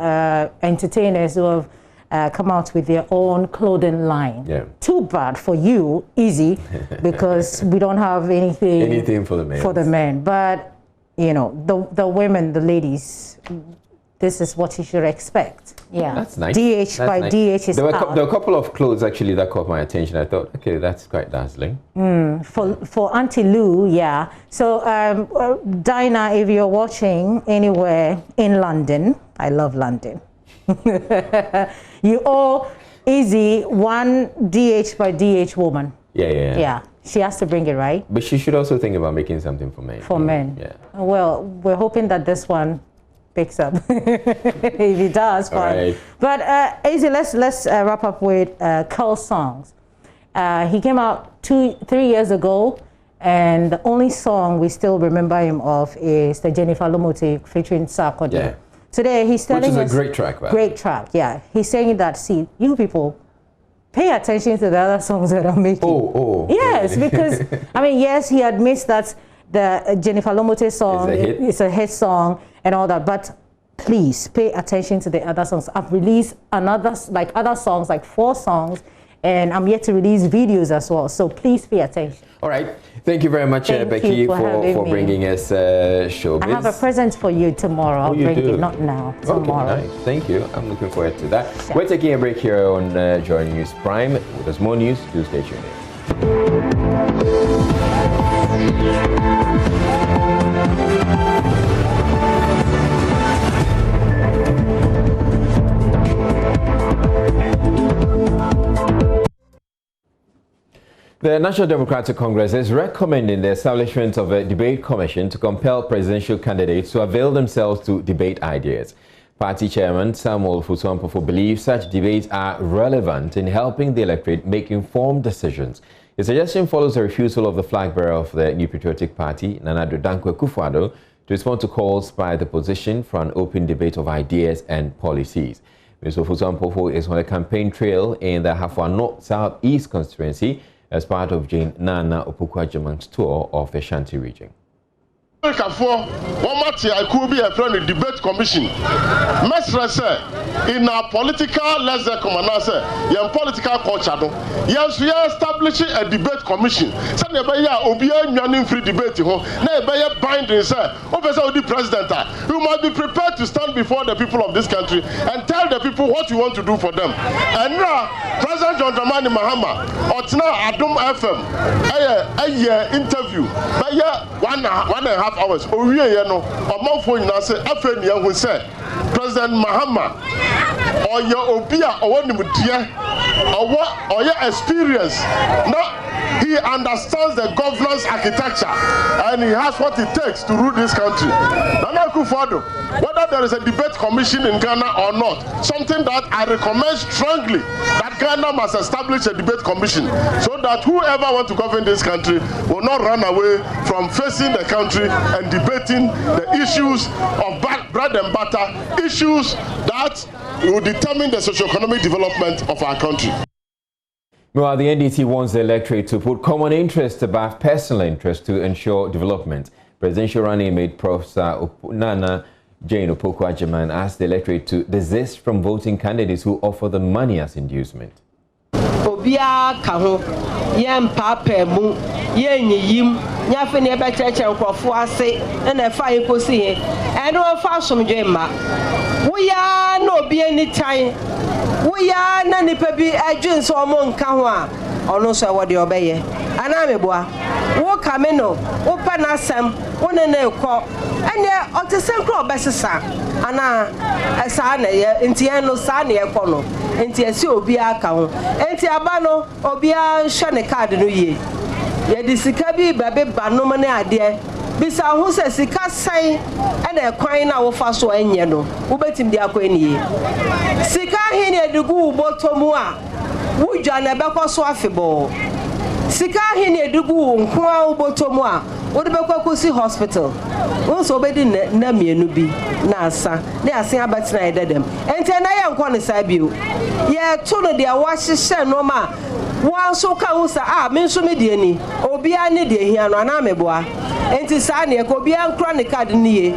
entertainers who have come out with their own clothing line. Yeah. Too bad for you, Easy, because we don't have anything for the men. But the women, the ladies, this is what you should expect. Yeah,
that's nice.
DH by DH is
there were a couple of clothes actually that caught my attention. I thought, okay, that's quite dazzling.
For Auntie Lou, yeah. So Dinah, if you're watching anywhere in London, I love London. You owe Easy one DH by DH woman. Yeah. She has to bring it, right?
But she should also think about making something for men.
For men. Yeah. Well, we're hoping that this one picks up. If it does, fine. Right. But Easy, let's wrap up with Curl Songs. He came out 3 years ago, and the only song we still remember him of is the Jennifer Lomote featuring Sarkodie. Yeah. Today he's telling us,
which is a great track, right?
Great track, yeah. He's saying that, see, you people pay attention to the other songs that I'm making. Yes, because I mean, yes, he admits that the Jennifer Lomote song is a hit song and all that, but please pay attention to the other songs. I've released other songs, like 4 songs, and I'm yet to release videos as well. So please pay attention.
All right. Thank you very much, Becky, for bringing us Showbiz.
I have a present for you tomorrow. I'll bring it, not now, tomorrow.
Okay, nice. Thank you. I'm looking forward to that. Yeah. We're taking a break here on Joy News Prime. There's more news. Do stay tuned in. The National Democratic Congress is recommending the establishment of a debate commission to compel presidential candidates to avail themselves to debate ideas. Party Chairman Samuel Futuampofo believes such debates are relevant in helping the electorate make informed decisions. His suggestion follows the refusal of the flag bearer of the New Patriotic Party, Nana Addo Dankwa Akufo-Addo, to respond to calls by the opposition for an open debate of ideas and policies. Mr. Futuampofo is on a campaign trail in the Hafwa North South East constituency as part of Jane Nana Opoku-Agyeman's tour of the Shanti region.
In a political, let's say, political culture, yes, we are establishing a debate commission. Some free debate, binding, the president. You must be prepared to stand before the people of this country and tell the people what you want to do for them. And now, President John Dramani Mahama, or now Adum FM, a year interview, but yeah, 1.5 hours. President Mahama or your obia or your experience. Now he understands the governance architecture and he has what it takes to rule this country. Nana Akufo-Addo, whether there is a debate commission in Ghana or not, something that I recommend strongly that Ghana must establish a debate commission so that whoever wants to govern this country will not run away from facing the country and debating the issues of bread and butter, issues that will determine the socio-economic development of our country.
Meanwhile, the NDC wants the electorate to put common interest above personal interest to ensure development. Presidential running mate Professor Nana Jane Opoku-Agyeman asked the electorate to desist from voting candidates who offer the money as inducement.
Obia kaho yem papa mu yenyiyim nyafe ne be cheche nkrofo ase na efa yekosi he eno fa somdwe ma wo ya na obi anitan wo ya na nipa bi adwen so omo nka ho a ono so wo de obeye ana meboa wo kame no wo pa na asem wo ne na ekọ ene otesen kro obesesa ana esa na ye ntie no sa na ekọ no enti esi obi aka ho enti aba no obi a hwe ne card no ye ye di sika bi bebe banom ne ade bisa ho se sika sai ene kwan na wo fa so enye no wo betim di akọ eniye sika he ne edugu botomu a wo dwa na bekọ so afebo sika he ne edugu nko a wo botomu a wo de bekọ kosi hospital wo so obedi na mienu bi na asa ne asen abatina ededem enti na ye nko ne sa bio ye to no de wa hyehye no ma wa so ka wo sa me so me de ani obi a ne de hia no na meboa enti sa ne ko obi an kro ne card ni ye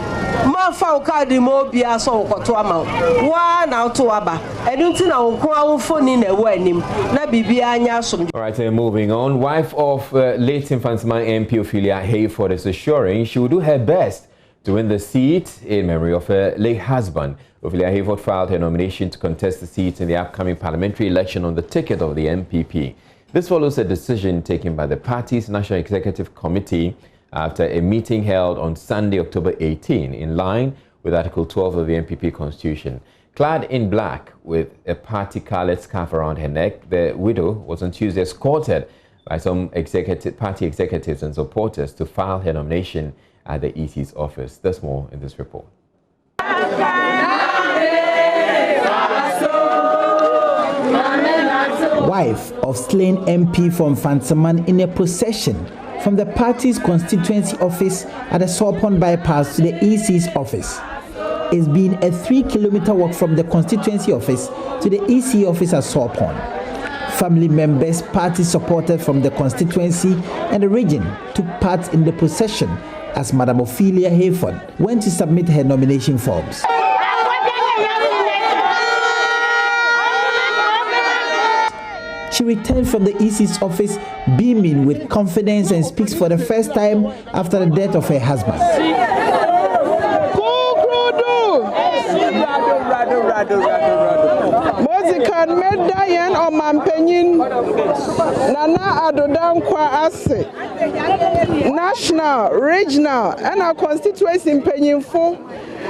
ma fa o card mo obi a so wokoto ama wa na to aba edunti na wo ko awo foni na ewo anim na bibia anya so.
All right, moving on. Wife of late Infantsman MP Ophelia Hayford is assuring she will do her best to win the seat in memory of her late husband. Ophelia Hayford filed her nomination to contest the seat in the upcoming parliamentary election on the ticket of the MPP. This follows a decision taken by the party's National Executive Committee after a meeting held on Sunday, October 18, in line with Article 12 of the MPP Constitution. Clad in black with a party-colored scarf around her neck, the widow was on Tuesday escorted by some party executives and supporters to file her nomination at the EC's office. There's more in this report.
Wife of slain MP from Infantsman in a procession from the party's constituency office at the Sopon bypass to the EC's office. It's been a 3-kilometer walk from the constituency office to the EC office at Sopon. Family members, party supporters from the constituency and the region took part in the procession as Madam Ophelia Hayford went to submit her nomination forms. She returned from the EC's office beaming with confidence and speaks for the first time after the death of her husband.
Mozikan Medayan or Mampenyin Nana Addo Dankwa Ase National, Regional, and our constituency in Penyinfo.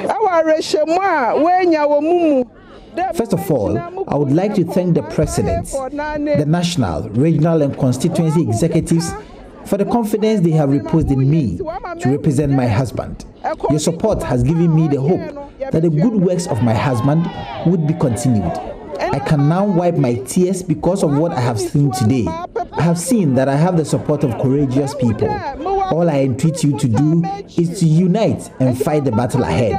Our Reshema, Wenya Wamumu.
First of all, I would like to thank the presidents, the national, regional and constituency executives for the confidence they have reposed in me to represent my husband. Your support has given me the hope that the good works of my husband would be continued. I can now wipe my tears because of what I have seen today. I have seen that I have the support of courageous people. All I entreat you to do is to unite and fight the battle ahead.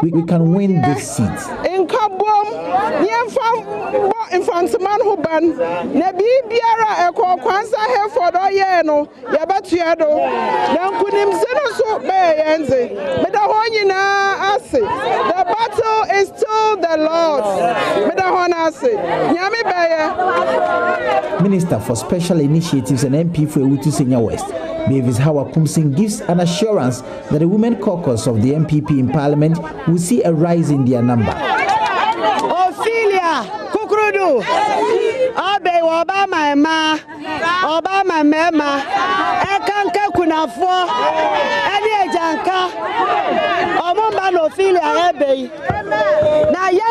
We can win this seat.
Infantsman who ban Nabi Biara Eko Kwanza Hereford Oyeno Yabatuado Nankunim Zenoso Bayenze Medahonina Ase. The battle is still the Lord's. Medahona Ase Yami Baye.
Minister for Special Initiatives and MP for Ewutu Senior West, Mavis Hawa Kumsing, gives an assurance that the Women Caucus of the MPP in Parliament will see a rise in their number.
Ophelia Kukurudu Abe Obama Ema Obama Mema Ekanka Kunafo Eni Ejanka Omumba Ophelia Ebe Na ye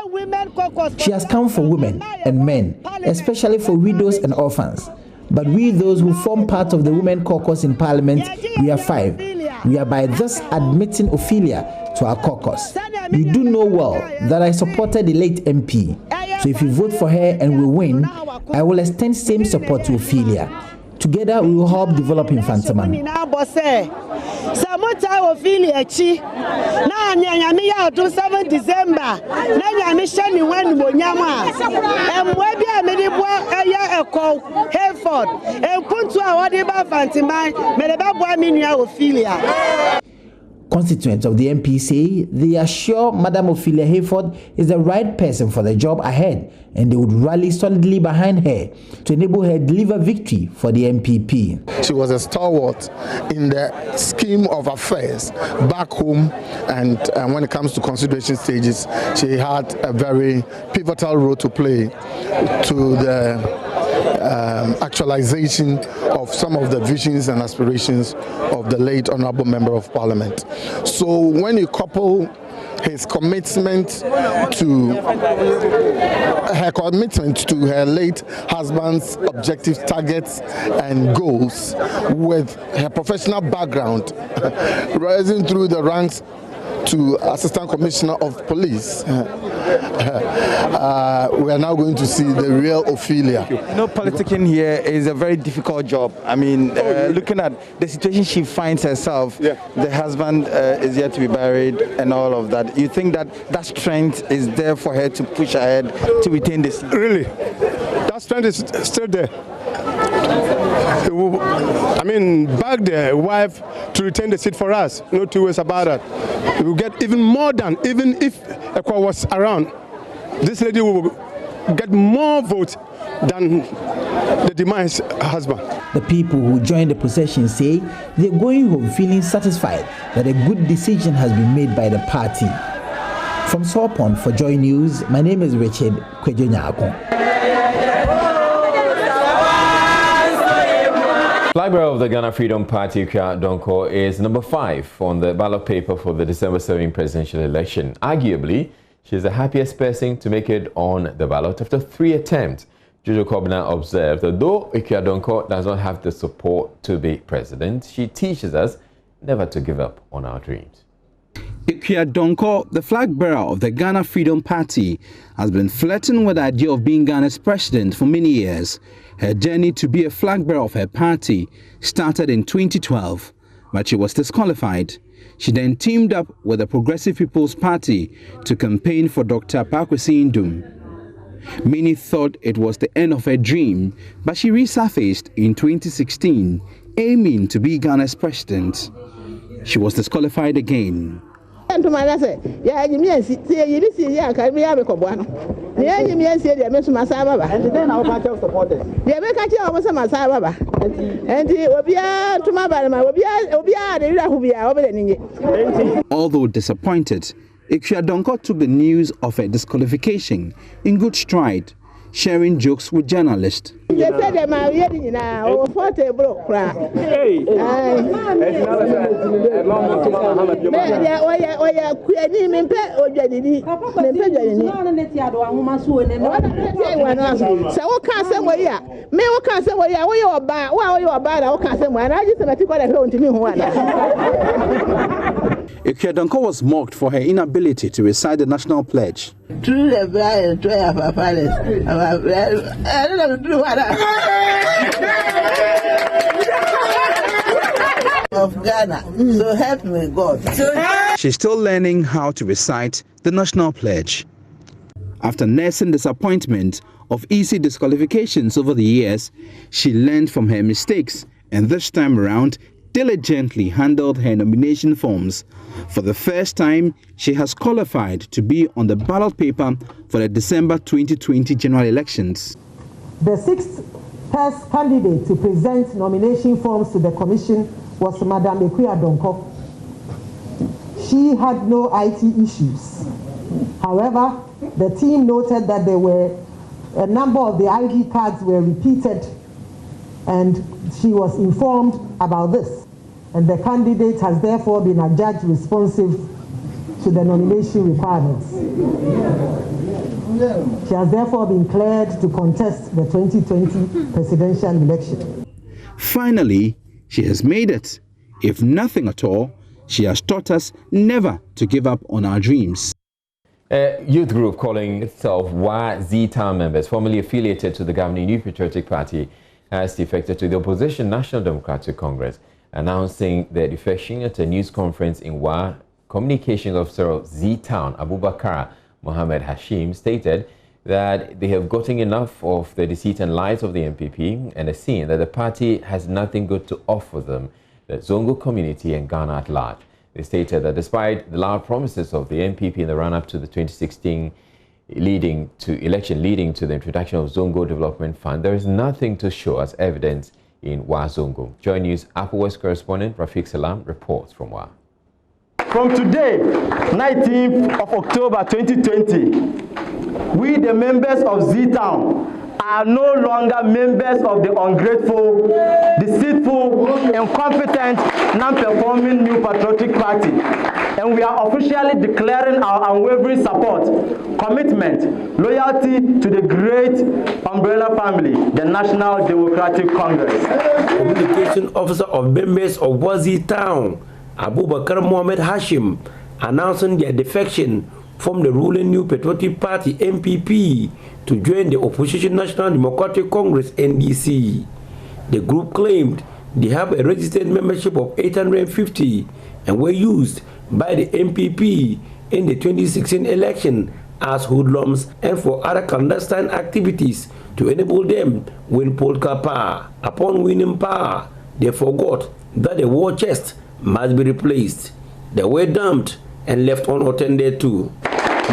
Women Caucus.
She has come for women and men, especially for widows and orphans. But we, those who form part of the Women Caucus in Parliament, we are 5. We are by thus admitting Ophelia to our caucus. You do know well that I supported the late MP. So if you vote for her and we win, I will extend same support to Ophelia. Together we will help develop Infantsman.
Samota Ophelia Chi na nyanyame ya do 7 December na nyame shani wan monyama emwe bia mede bo aya eko Hereford enkuntu a wode ba Fantiman mede ba bo aminua Ophelia.
Constituents of the MP say they are sure Madam Ophelia Hereford is the right person for the job ahead, and they would rally solidly behind her to enable her deliver victory for the MPP.
She was a stalwart in the scheme of affairs back home, and when it comes to consideration stages, she had a very pivotal role to play to the actualization of some of the visions and aspirations of the late Honorable Member of Parliament. So when you couple his commitment to her late husband's objective targets and goals with her professional background, rising through the ranks to Assistant Commissioner of Police, we are now going to see the real Ophelia.
Politicking here is a very difficult job. I mean, looking at the situation she finds herself, the husband is yet to be buried and all of that. You think that strength is there for her to push ahead to retain this?
Really? That strength is still there. I mean, back the wife to retain the seat for us, no two ways about it. We will get even more than, even if Ekwa was around, this lady will get more votes than the demise husband.
The people who joined the procession say they're going home feeling satisfied that a good decision has been made by the party. From Sopon for Joy News, my name is Richard Kwejo-Nyako.
Flag bearer of the Ghana Freedom Party, Ikea Donko, is number 5 on the ballot paper for the December 7 presidential election. Arguably, she is the happiest person to make it on the ballot after 3 attempts. Jojo Kobna observed that though Ikea Donko does not have the support to be president, she teaches us never to give up on our dreams.
Ikea Donko, the flag bearer of the Ghana Freedom Party, has been flirting with the idea of being Ghana's president for many years. Her journey to be a flag bearer of her party started in 2012, but she was disqualified. She then teamed up with the Progressive People's Party to campaign for Dr. Pakwesi Ndum. Many thought it was the end of her dream, but she resurfaced in 2016, aiming to be Ghana's president. She was disqualified again. Although disappointed, Ikea Donko took the news of her disqualification in good stride. sharing jokes with journalists. Donko was mocked for her inability to recite the national pledge.
Through the blood and of our fathers, I don't know to do what of Ghana. So help me, God.
She's still learning how to recite the national pledge. After nursing disappointment of easy disqualifications over the years, she learned from her mistakes and this time around diligently handled her nomination forms. For the first time, she has qualified to be on the ballot paper for the December 2020 general elections.
The sixth first candidate to present nomination forms to the commission was Madam Donko. She had no IT issues. However, the team noted that there were a number of the ID cards were repeated, and she was informed about this. And the candidate has therefore been adjudged responsive to the nomination requirements. She has therefore been cleared to contest the 2020 presidential election.
Finally, she has made it. If nothing at all, she has taught us never to give up on our dreams.
A youth group calling itself Z-Town members, formerly affiliated to the governing New Patriotic Party, has defected to the opposition National Democratic Congress. Announcing their defection at a news conference in Wa, Communications Officer of Z-Town, Abubakar Mohammed Hashim, stated that they have gotten enough of the deceit and lies of the NPP and are seeing that the party has nothing good to offer them, the Zongo community and Ghana at large. They stated that despite the loud promises of the NPP in the run-up to the 2016 election leading to the introduction of Zongo Development Fund, there is nothing to show as evidence in Wa Zongo. Joy News Upper West correspondent Rafiq Salam reports from Wa.
From today, 19th of October 2020, we the members of Z-Town are no longer members of the ungrateful, deceitful, incompetent, non-performing New Patriotic Party. And we are officially declaring our unwavering support, commitment, loyalty to the great umbrella family, the National Democratic Congress.
Communication Officer of members of Wazi Town, Abubakar Mohammed Hashim, announcing their defection from the ruling New Patriotic Party NPP to join the opposition National Democratic Congress NDC. The group claimed they have a registered membership of 850 and were used by the NPP in the 2016 election as hoodlums and for other clandestine activities to enable them win political power. Upon winning power, they forgot that the war chest must be replaced. They were dumped and left unattended too.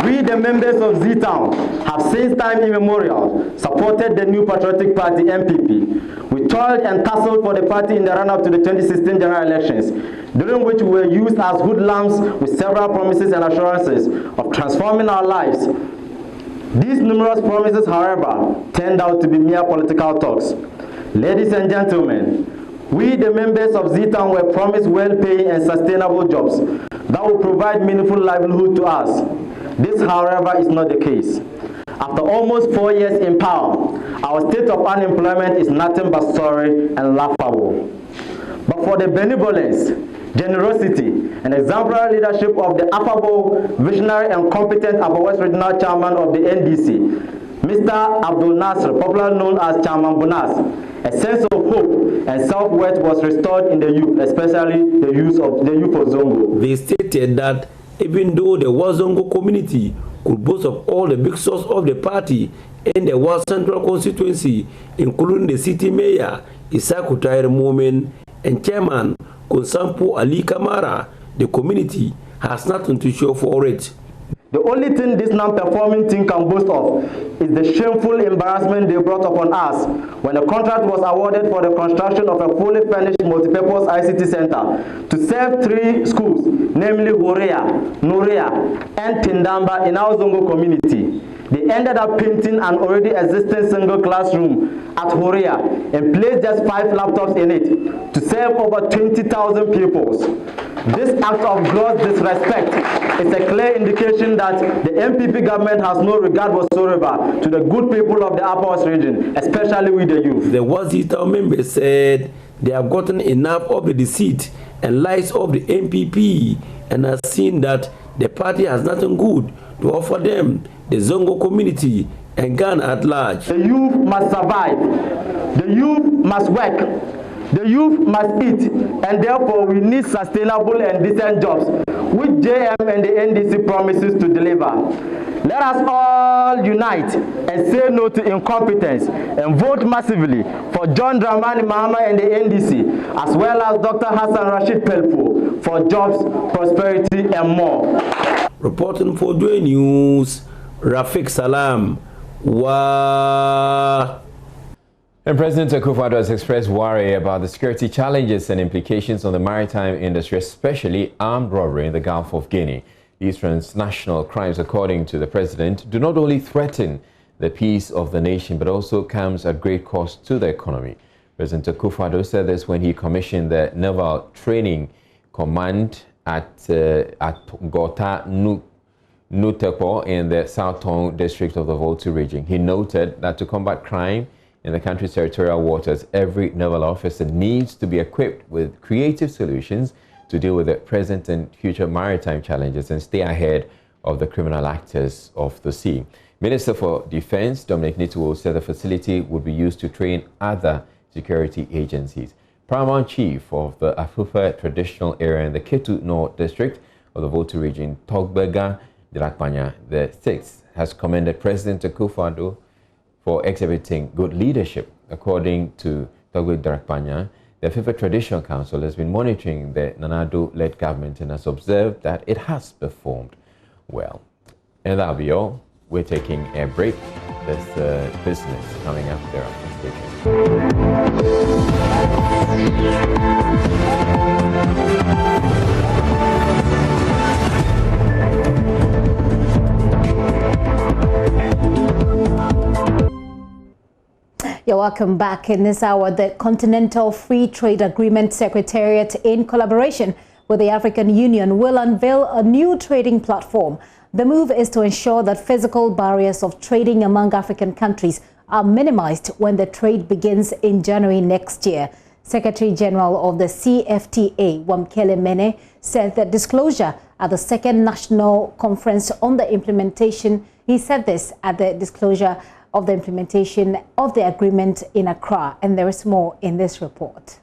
We, the members of Z-Town, have since time immemorial supported the New Patriotic Party NPP. We toiled and tussled for the party in the run-up to the 2016 general elections, during which we were used as hoodlums with several promises and assurances of transforming our lives. These numerous promises, however, turned out to be mere political talks. Ladies and gentlemen, we, the members of Z-Town, were promised well-paying and sustainable jobs that will provide meaningful livelihood to us. This, however, is not the case. After almost 4 years in power, our state of unemployment is nothing but sorry and laughable. But for the benevolence, generosity, and exemplary leadership of the affable, visionary, and competent Upper West Regional Chairman of the NDC, Mr. Abdul Nasser, popularly known as Chairman Bunas, a sense of hope and self-worth was restored in the youth, especially the youth of Zongo.
They stated that even though the Wazongo community could boast of all the big source of the party in the Waz Central constituency, including the city mayor, Isaku Tair Momen, and chairman, Konsampo Ali Kamara, the community has nothing to show for it.
The only thing this non-performing team can boast of is the shameful embarrassment they brought upon us when a contract was awarded for the construction of a fully furnished multipurpose ICT center to serve 3 schools, namely Horea, Nurea, and Tindamba in our Zongo community. They ended up painting an already existing single classroom at Horea and placed just 5 laptops in it to serve over 20,000 pupils. This act of gross disrespect is a clear indication that the MPP government has no regard whatsoever to the good people of the Upper West region, especially with the youth.
The Wazir Town members said they have gotten enough of the deceit and lies of the MPP and have seen that the party has nothing good to offer them, the Zongo community, and Ghana at large.
The youth must survive. The youth must work. The youth must eat. And therefore, we need sustainable and decent jobs, which JM and the NDC promises to deliver. Let us all unite and say no to incompetence and vote massively for John Dramani Mahama and the NDC, as well as Dr. Hassan Rashid Pelpo for jobs, prosperity, and more.
Reporting for Dway News, Rafiq Salam.
And President Akufo-Addo has expressed worry about the security challenges and implications on the maritime industry, especially armed robbery in the Gulf of Guinea. These transnational crimes, according to the president, do not only threaten the peace of the nation, but also comes at great cost to the economy. President Akufo-Addo said this when he commissioned the Naval Training Command at Gota Nutepo in the South Tong district of the Volta region. He noted that to combat crime in the country's territorial waters, every naval officer needs to be equipped with creative solutions to deal with the present and future maritime challenges and stay ahead of the criminal actors of the sea. Minister for Defense Dominic Nituo said the facility would be used to train other security agencies. Paramount Chief of the Afufa traditional area in the Ketu North district of the Volta region, Togbega Drakpanya VI, has commended President Akufo-Addo for exhibiting good leadership. According to Togbega Drakpanya, the Afufa Traditional Council has been monitoring the Nana-Addo-led government and has observed that it has performed well. And that'll be all. We're taking a break. There's business coming up there.
You're welcome back. In this hour, the Continental Free Trade Agreement Secretariat, in collaboration with the African Union, will unveil a new trading platform. The move is to ensure that physical barriers of trading among African countries are minimized when the trade begins in January next year. Secretary General of the CFTA, Wamkele Mene, said that disclosure at the second national conference on the implementation. He said this at the disclosure of the implementation of the agreement in Accra, and there is more in this report.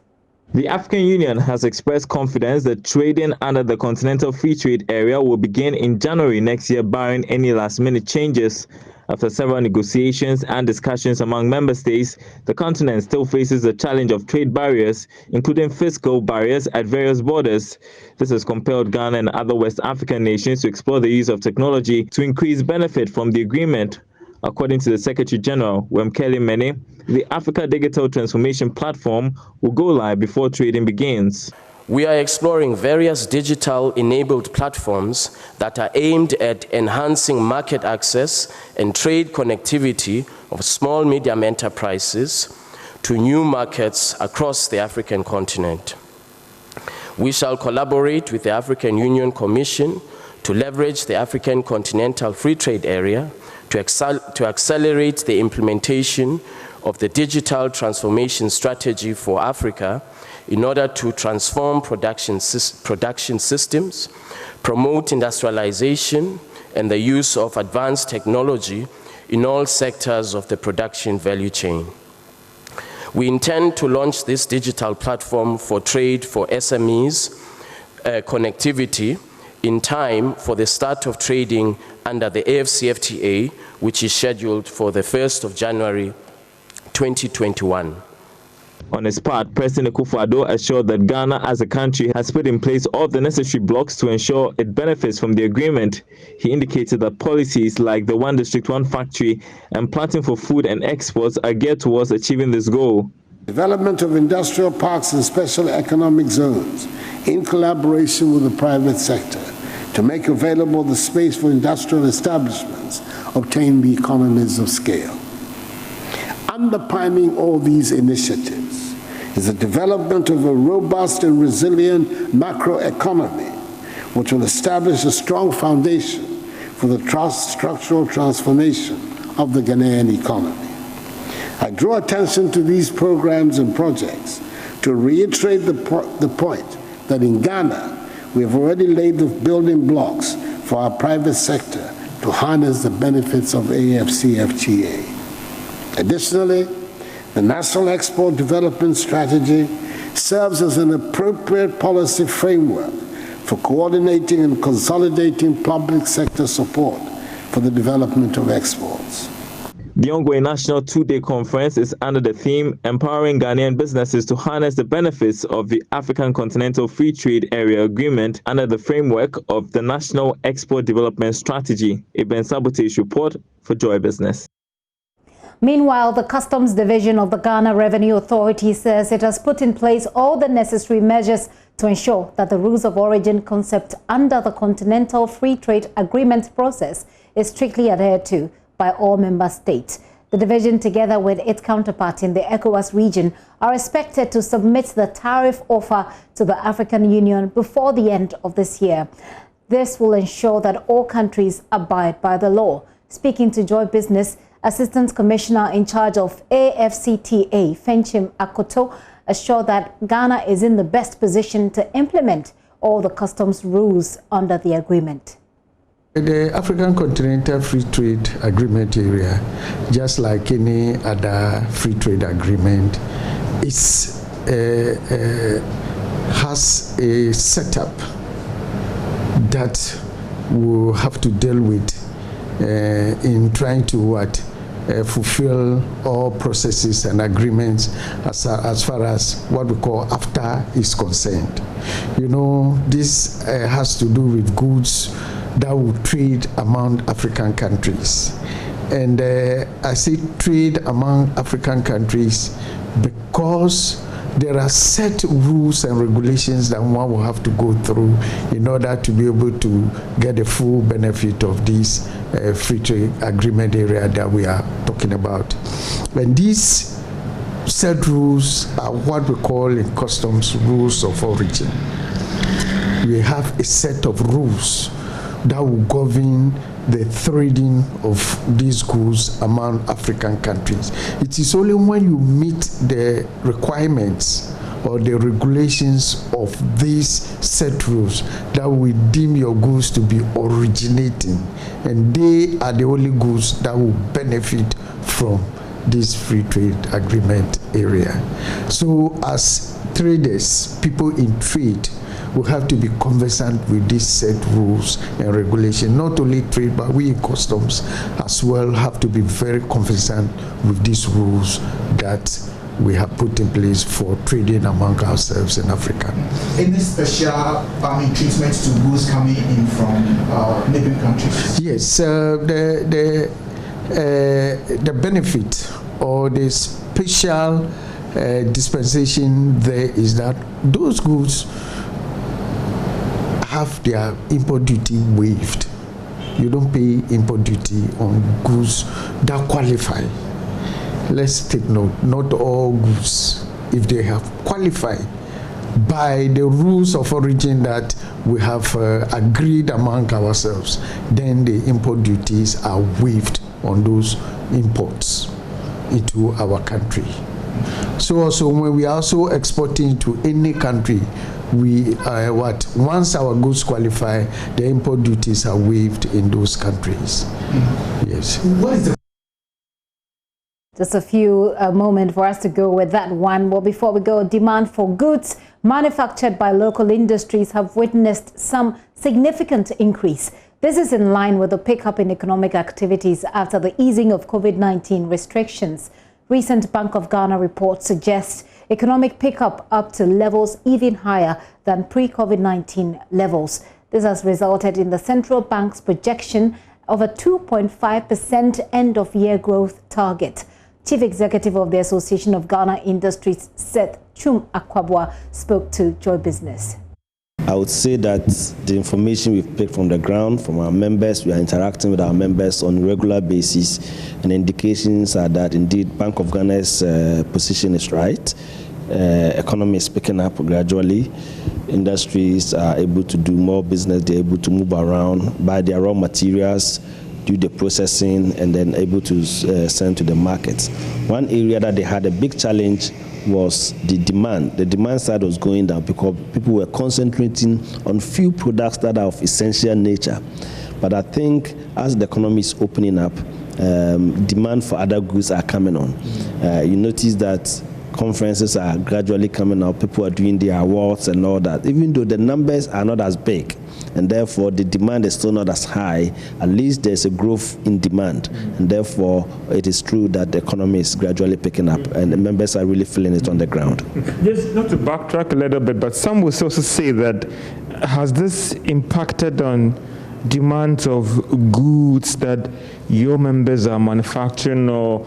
The African Union has expressed confidence that trading under the Continental Free Trade Area will begin in January next year, barring any last-minute changes. After several negotiations and discussions among member states, the continent still faces the challenge of trade barriers, including fiscal barriers at various borders. This has compelled Ghana and other West African nations to explore the use of technology to increase benefit from the agreement. According to the Secretary General, Wamkele Mene, the Africa Digital Transformation Platform will go live before trading begins.
We are exploring various digital-enabled platforms that are aimed at enhancing market access and trade connectivity of small-medium enterprises to new markets across the African continent. We shall collaborate with the African Union Commission to leverage the African Continental Free Trade Area to accelerate the implementation of the digital transformation strategy for Africa in order to transform production systems, promote industrialization and the use of advanced technology in all sectors of the production value chain. We intend to launch this digital platform for trade for SMEs connectivity in time for the start of trading under the AFCFTA, which is scheduled for the 1st of January 2021.
On his part, President Akufo-Addo assured that Ghana as a country has put in place all the necessary blocks to ensure it benefits from the agreement. He indicated that policies like the One District, One Factory and planting for food and exports are geared towards achieving this goal.
Development of industrial parks and special economic zones in collaboration with the private sector to make available the space for industrial establishments, obtain the economies of scale. Underpinning all these initiatives is the development of a robust and resilient macroeconomy, which will establish a strong foundation for the structural transformation of the Ghanaian economy. I draw attention to these programs and projects to reiterate the point that in Ghana, we have already laid the building blocks for our private sector to harness the benefits of AFCFTA. Additionally, the National Export Development Strategy serves as an appropriate policy framework for coordinating and consolidating public sector support for the development of exports.
The ongoing national two-day conference is under the theme Empowering Ghanaian Businesses to Harness the Benefits of the African Continental Free Trade Area Agreement under the framework of the National Export Development Strategy. A Ben Sabotage report for Joy Business.
Meanwhile, the Customs Division of the Ghana Revenue Authority says it has put in place all the necessary measures to ensure that the rules of origin concept under the Continental Free Trade Agreement process is strictly adhered to by all member states. The division, together with its counterpart in the ECOWAS region, are expected to submit the tariff offer to the African Union before the end of this year. This will ensure that all countries abide by the law. Speaking to Joy Business, Assistant Commissioner in charge of AFCTA, Fenchim Akoto, assured that Ghana is in the best position to implement all the customs rules under the agreement.
The African Continental Free Trade Agreement area, just like any other free trade agreement, has a setup that we'll have to deal with in trying to fulfill all processes and agreements as far as what we call AFTA is concerned. You know, this has to do with goods that will trade among African countries. And I say trade among African countries because there are set rules and regulations that one will have to go through in order to be able to get the full benefit of this free trade agreement area that we are talking about. And these set rules are what we call in customs rules of origin. We have a set of rules that will govern the trading of these goods among African countries. It is only when you meet the requirements or the regulations of these set rules that we deem your goods to be originating, and they are the only goods that will benefit from this free trade agreement area. So as traders, people in trade, we have to be conversant with these set rules and regulations. Not only trade, but we in customs as well have to be very conversant with these rules that we have put in place for trading among ourselves in Africa.
Any special treatment to goods coming in from neighboring countries?
Yes, the benefit or the special dispensation there is that those goods have their import duty waived. You don't pay import duty on goods that qualify. Let's take note, not all goods, if they have qualified by the rules of origin that we have agreed among ourselves, then the import duties are waived on those imports into our country. So also when we are also exporting to any country, we once our goods qualify, the import duties are waived in those countries. Yes.
What is the
Just a few moments for us to go with that one. Well, before we go, demand for goods manufactured by local industries have witnessed some significant increase. This is in line with the pickup in economic activities after the easing of COVID-19 restrictions. Recent Bank of Ghana reports suggest economic pickup up to levels even higher than pre-COVID-19 levels. This has resulted in the central bank's projection of a 2.5% end-of-year growth target. Chief Executive of the Association of Ghana Industries, Seth Chum Akwabwa, spoke to Joy Business.
I would say that the information we've picked from the ground, from our members, we are interacting with our members on a regular basis, and indications are that indeed Bank of Ghana's position is right. Economy is picking up gradually. Industries are able to do more business, they're able to move around, buy their raw materials, do the processing, and then able to send to the markets. One area that they had a big challenge was the demand. The demand side was going down because people were concentrating on few products that are of essential nature. But I think as the economy is opening up, demand for other goods are coming on. You notice that conferences are gradually coming up. People are doing their awards and all that, even though the numbers are not as big, and therefore the demand is still not as high. At least there's a growth in demand, and therefore it is true that the economy is gradually picking up, and the members are really feeling it on the ground.
Just not to backtrack a little bit, but some will also say that has this impacted on demands of goods that your members are manufacturing or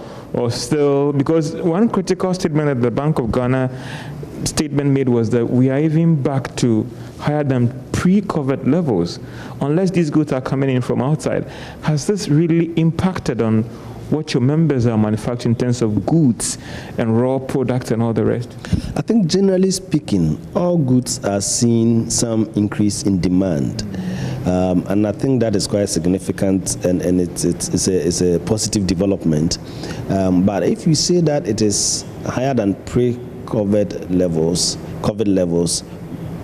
still, because one critical statement that the Bank of Ghana statement made was that we are even back to higher than pre-COVID levels unless these goods are coming in from outside. Has this really impacted on what your members are manufacturing in terms of goods and raw products and all the rest?
I think generally speaking, all goods are seeing some increase in demand. And I think that is quite significant, and it's a positive development. But if you say that it is higher than pre-COVID levels,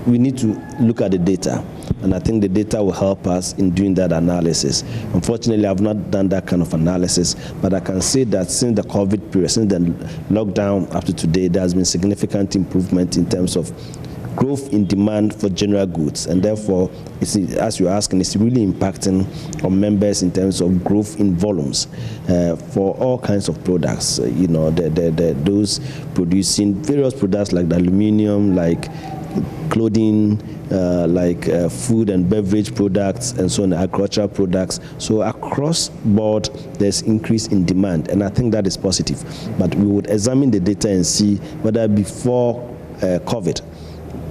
we need to look at the data. And I think the data will help us in doing that analysis. Unfortunately, I've not done that kind of analysis, but I can say that since the COVID period, since the lockdown up to today, there has been significant improvement in terms of growth in demand for general goods, and therefore, as you're asking, it's really impacting on members in terms of growth in volumes for all kinds of products. You know, those producing various products like the aluminium, like clothing, like food and beverage products, and so on, agricultural products. So across board, there's increase in demand, and I think that is positive. But we would examine the data and see whether before COVID,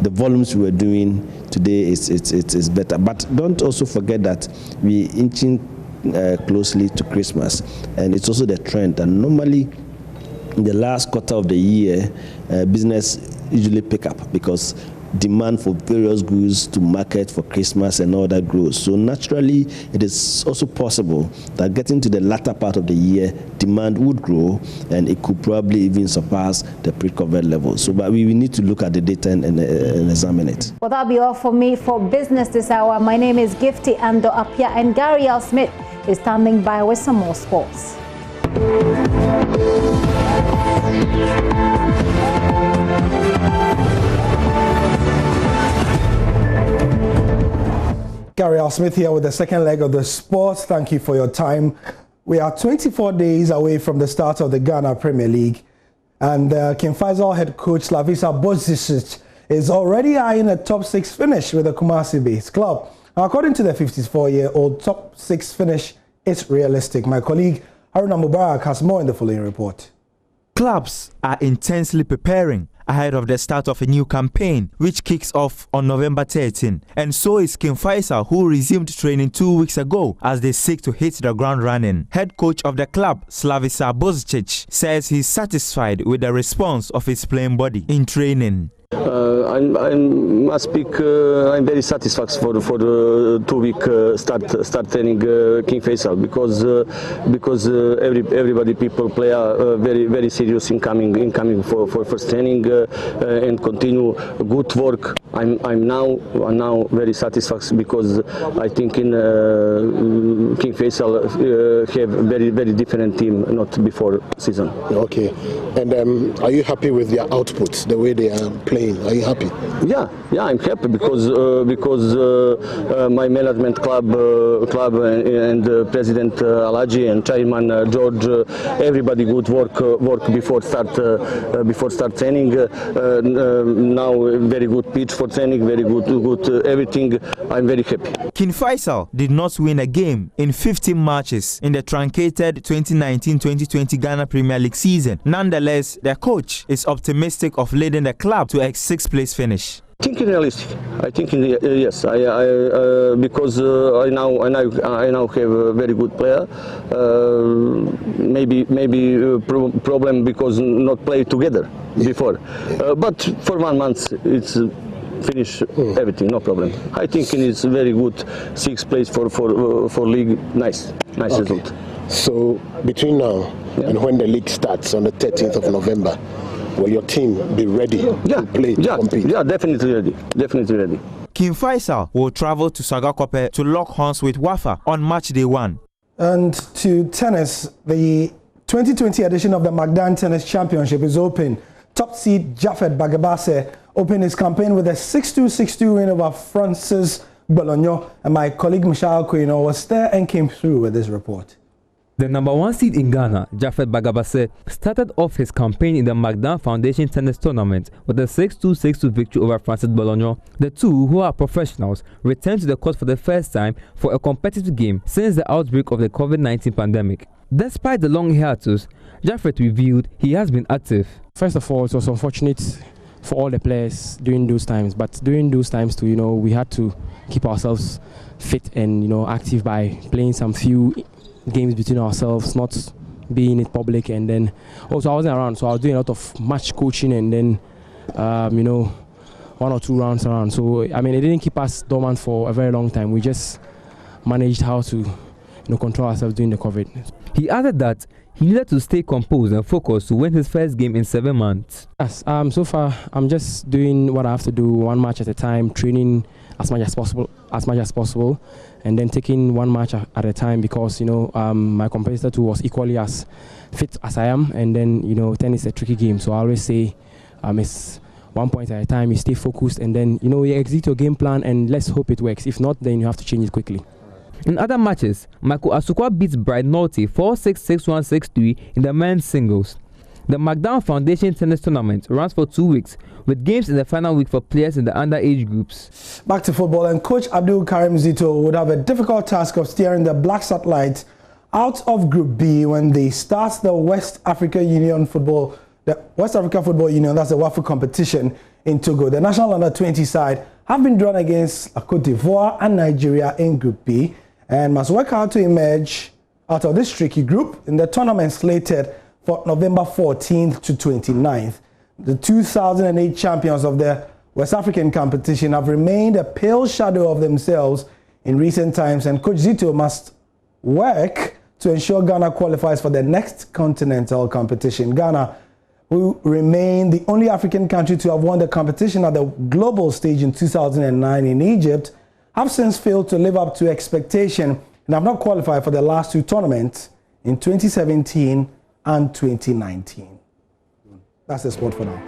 the volumes we were doing today is better. But don't also forget that we're inching closely to Christmas, and it's also the trend. And normally, in the last quarter of the year, business usually pick up because demand for various goods to market for Christmas and all that grows. So naturally, it is also possible that getting to the latter part of the year, demand would grow, and it could probably even surpass the pre-COVID levels. So, but we need to look at the data and examine it.
Well, that'll be all for me for business this hour. My name is Gifty Ando Apia, and Gary L. Smith is standing by with some more sports.
Gary L. Smith here with the second leg of the sports. Thank you for your time. We are 24 days away from the start of the Ghana Premier League, and King Faisal head coach Slavisa Bozicic is already eyeing a top 6 finish with the Kumasi-based club. Now, according to the 54-year-old, top 6 finish is realistic. My colleague Haruna Mubarak has more in the following report.
Clubs are intensely preparing ahead of the start of a new campaign, which kicks off on November 13. And so is King Faisal, who resumed training 2 weeks ago as they seek to hit the ground running. Head coach of the club, Slavisa Bozicic, says he's satisfied with the response of his playing body in training.
I must speak. I'm very satisfied for the 2-week start training King Faisal because everybody people play very serious in coming for first training and continue good work. I'm now very satisfied because I think in King Faisal have very different team, not before season.
Okay, and are you happy with their output, the way they are playing? Are you happy?
Yeah, I'm happy because my management club and President Alaji and Chairman George, everybody good work before start training. Now very good pitch for training, very good everything. I'm very happy.
King Faisal did not win a game in 15 matches in the truncated 2019-2020 Ghana Premier League season. Nonetheless, their coach is optimistic of leading the club to a 6th place finish.
Thinking realistic. I think yes. Because I now have a very good player. Maybe problem because not play together before. But for 1 month it's finish everything, no problem. I think it's very good 6th place for league. Nice result.
So between now and when the league starts on the 13th of November, will your team be ready to play, to compete?
Yeah, definitely ready.
King Faisal will travel to Sagakope to lock horns with Wafa on match day 1.
And to tennis, the 2020 edition of the Magdan Tennis Championship is open. Top seed Jafet Bagabase opened his campaign with a 6-2, 6-2 win over Francis Bologna, and my colleague Michelle Quino was there and came through with this report.
The number 1 seed in Ghana, Jafet Bagabase, started off his campaign in the Magdan Foundation Tennis Tournament with a 6-2, 6-2 victory over Francis Bologna. The two, who are professionals, returned to the court for the first time for a competitive game since the outbreak of the COVID-19 pandemic. Despite the long hiatus, Jafet revealed he has been active.
First of all, it was unfortunate for all the players during those times, but during those times too, we had to keep ourselves fit and active by playing some few games between ourselves, not being in public. And then also I wasn't around, so I was doing a lot of match coaching and then 1 or 2 rounds around. So it didn't keep us dormant for a very long time. We just managed how to control ourselves during the COVID.
He added that he needed to stay composed and focused to win his first game in 7 months.
Yes, so far I'm just doing what I have to do, 1 match at a time, training as much as possible, and then taking 1 match at a time because my competitor too was equally as fit as I am, and then tennis is a tricky game, so I always say it's 1 point at a time. You stay focused, and then you execute your game plan, and let's hope it works. If not, then you have to change it quickly.
In other matches, Michael Asukwa beats Bright Naughty 4-6, 6-1, 6-3 in the men's singles. The Magdan Foundation Tennis Tournament runs for 2 weeks, with games in the final week for players in the underage groups.
Back to football, and Coach Abdul Karim Zito would have a difficult task of steering the Black Satellites out of Group B when they start the West Africa Football Union, that's the WAFU competition in Togo. The national under-20 side have been drawn against Cote d'Ivoire and Nigeria in Group B, and must work hard to emerge out of this tricky group in the tournament slated for November 14th to 29th. The 2008 champions of the West African competition have remained a pale shadow of themselves in recent times, and Coach Zito must work to ensure Ghana qualifies for the next continental competition. Ghana, who remain the only African country to have won the competition at the global stage in 2009 in Egypt, have since failed to live up to expectation and have not qualified for the last 2 tournaments in 2017 and 2019. That's the sport for now.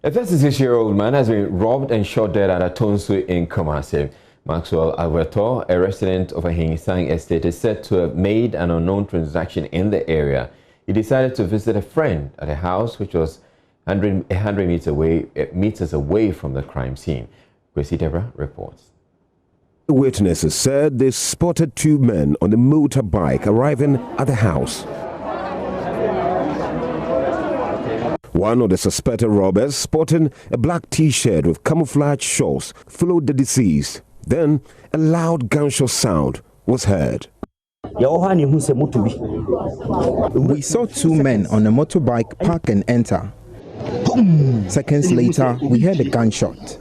A 36-year-old man has been robbed and shot dead at a Tonsu in Kumasi. Maxwell Alberto, a resident of a Hingsang estate, is said to have made an unknown transaction in the area. He decided to visit a friend at a house which was 100 meters away from the crime scene. Kwesi Debra reports.
Witnesses said they spotted 2 men on a motorbike arriving at the house. One of the suspected robbers, sporting a black T-shirt with camouflage shorts, followed the deceased. Then a loud gunshot sound was heard.
We saw 2 men on a motorbike park and enter. Seconds later, we heard a gunshot.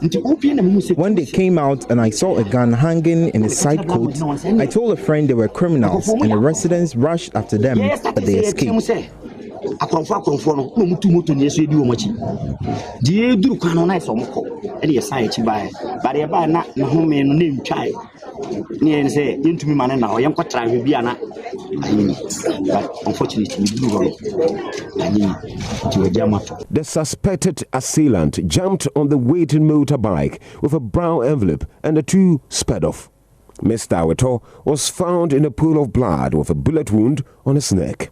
When they came out and I saw a gun hanging in his side coat, I told a friend they were criminals and the residents rushed after them, but they escaped.
The suspected assailant jumped on the waiting motorbike with a brown envelope and the 2 sped off. Mr. Aweto was found in a pool of blood with a bullet wound on his neck.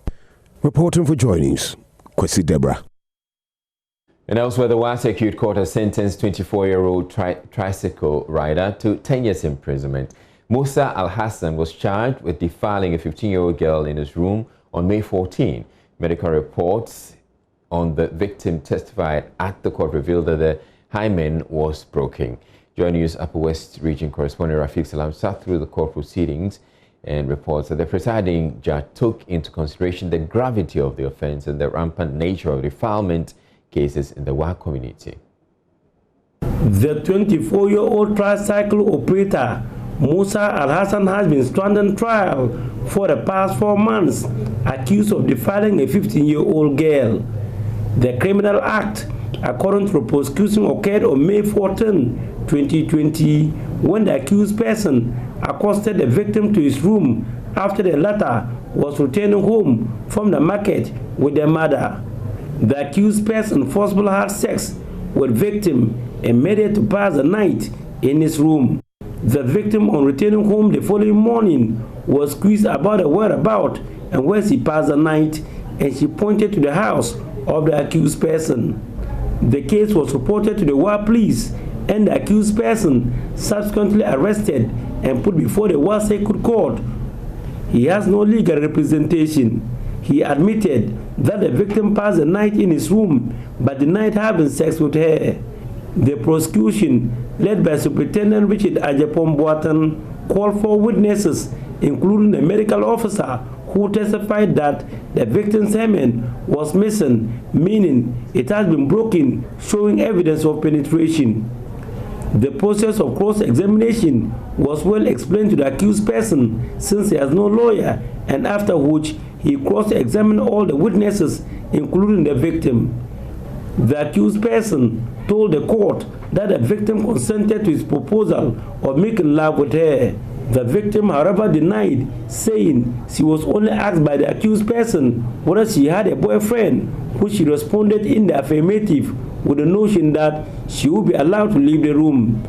Reporting for Joy News, Kwesi Debra.
And elsewhere, the Wase Acute Court has sentenced 24-year-old tricycle rider to 10 years imprisonment. Musa Al-Hassan was charged with defiling a 15-year-old girl in his room on May 14. Medical reports on the victim testified at the court revealed that the hymen was broken. Joy News Upper West Region correspondent Rafiq Salam sat through the court proceedings and reports that the presiding judge took into consideration the gravity of the offense and the rampant nature of defilement cases in the Wa community.
The 24-year-old tricycle operator Musa Al-Hassan has been standing on trial for the past 4 months, accused of defiling a 15-year-old girl. The criminal act, according to the prosecution, occurred on May 14, 2020, when the accused person accosted the victim to his room after the latter was returning home from the market with their mother. The accused person forcibly had sex with victim and made her to pass the night in his room. The victim, on returning home the following morning, was quizzed about her whereabouts and where she passed the night, and she pointed to the house of the accused person. The case was reported to the Wa police, and the accused person subsequently arrested and put before the Wa Circuit Court. He has no legal representation. He admitted that the victim passed the night in his room but denied having sex with her. The prosecution, led by Superintendent Richard Ajapon Boatan, called for witnesses, including the medical officer who testified that the victim's hymen was missing, meaning it has been broken, showing evidence of penetration. The process of cross-examination was well explained to the accused person since he has no lawyer, and after which he cross-examined all the witnesses, including the victim. The accused person told the court that the victim consented to his proposal of making love with her. The victim, however, denied, saying she was only asked by the accused person whether she had a boyfriend, which she responded in the affirmative with the notion that she would be allowed to leave the room.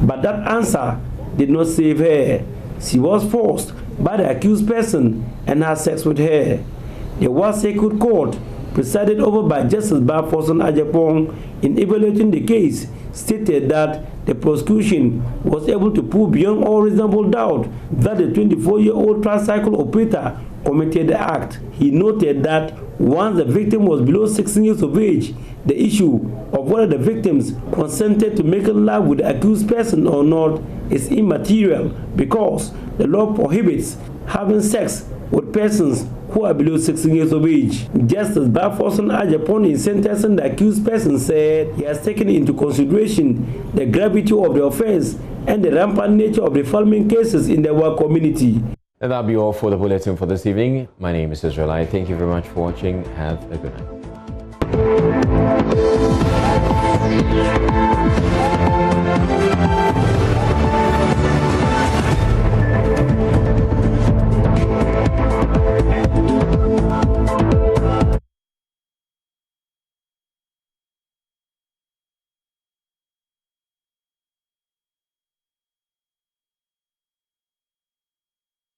But that answer did not save her. She was forced by the accused person and had sex with her. The Wa Circuit Court, presided over by Justice Bafoson Ajapong, in evaluating the case, stated that the prosecution was able to prove beyond all reasonable doubt that the 24-year-old tricycle operator committed the act. He noted that once the victim was below 16 years of age, the issue of whether the victims consented to making love with the accused person or not is immaterial because the law prohibits having sex with persons who are below 16 years of age. Justice Bafoson Ajapon, in sentencing the accused person, said he has taken into consideration the gravity of the offense and the rampant nature of the defilement cases in the Wa community.
And that'll be all for the bulletin for this evening. My name is Israelite. Thank you very much for watching. Have a good night.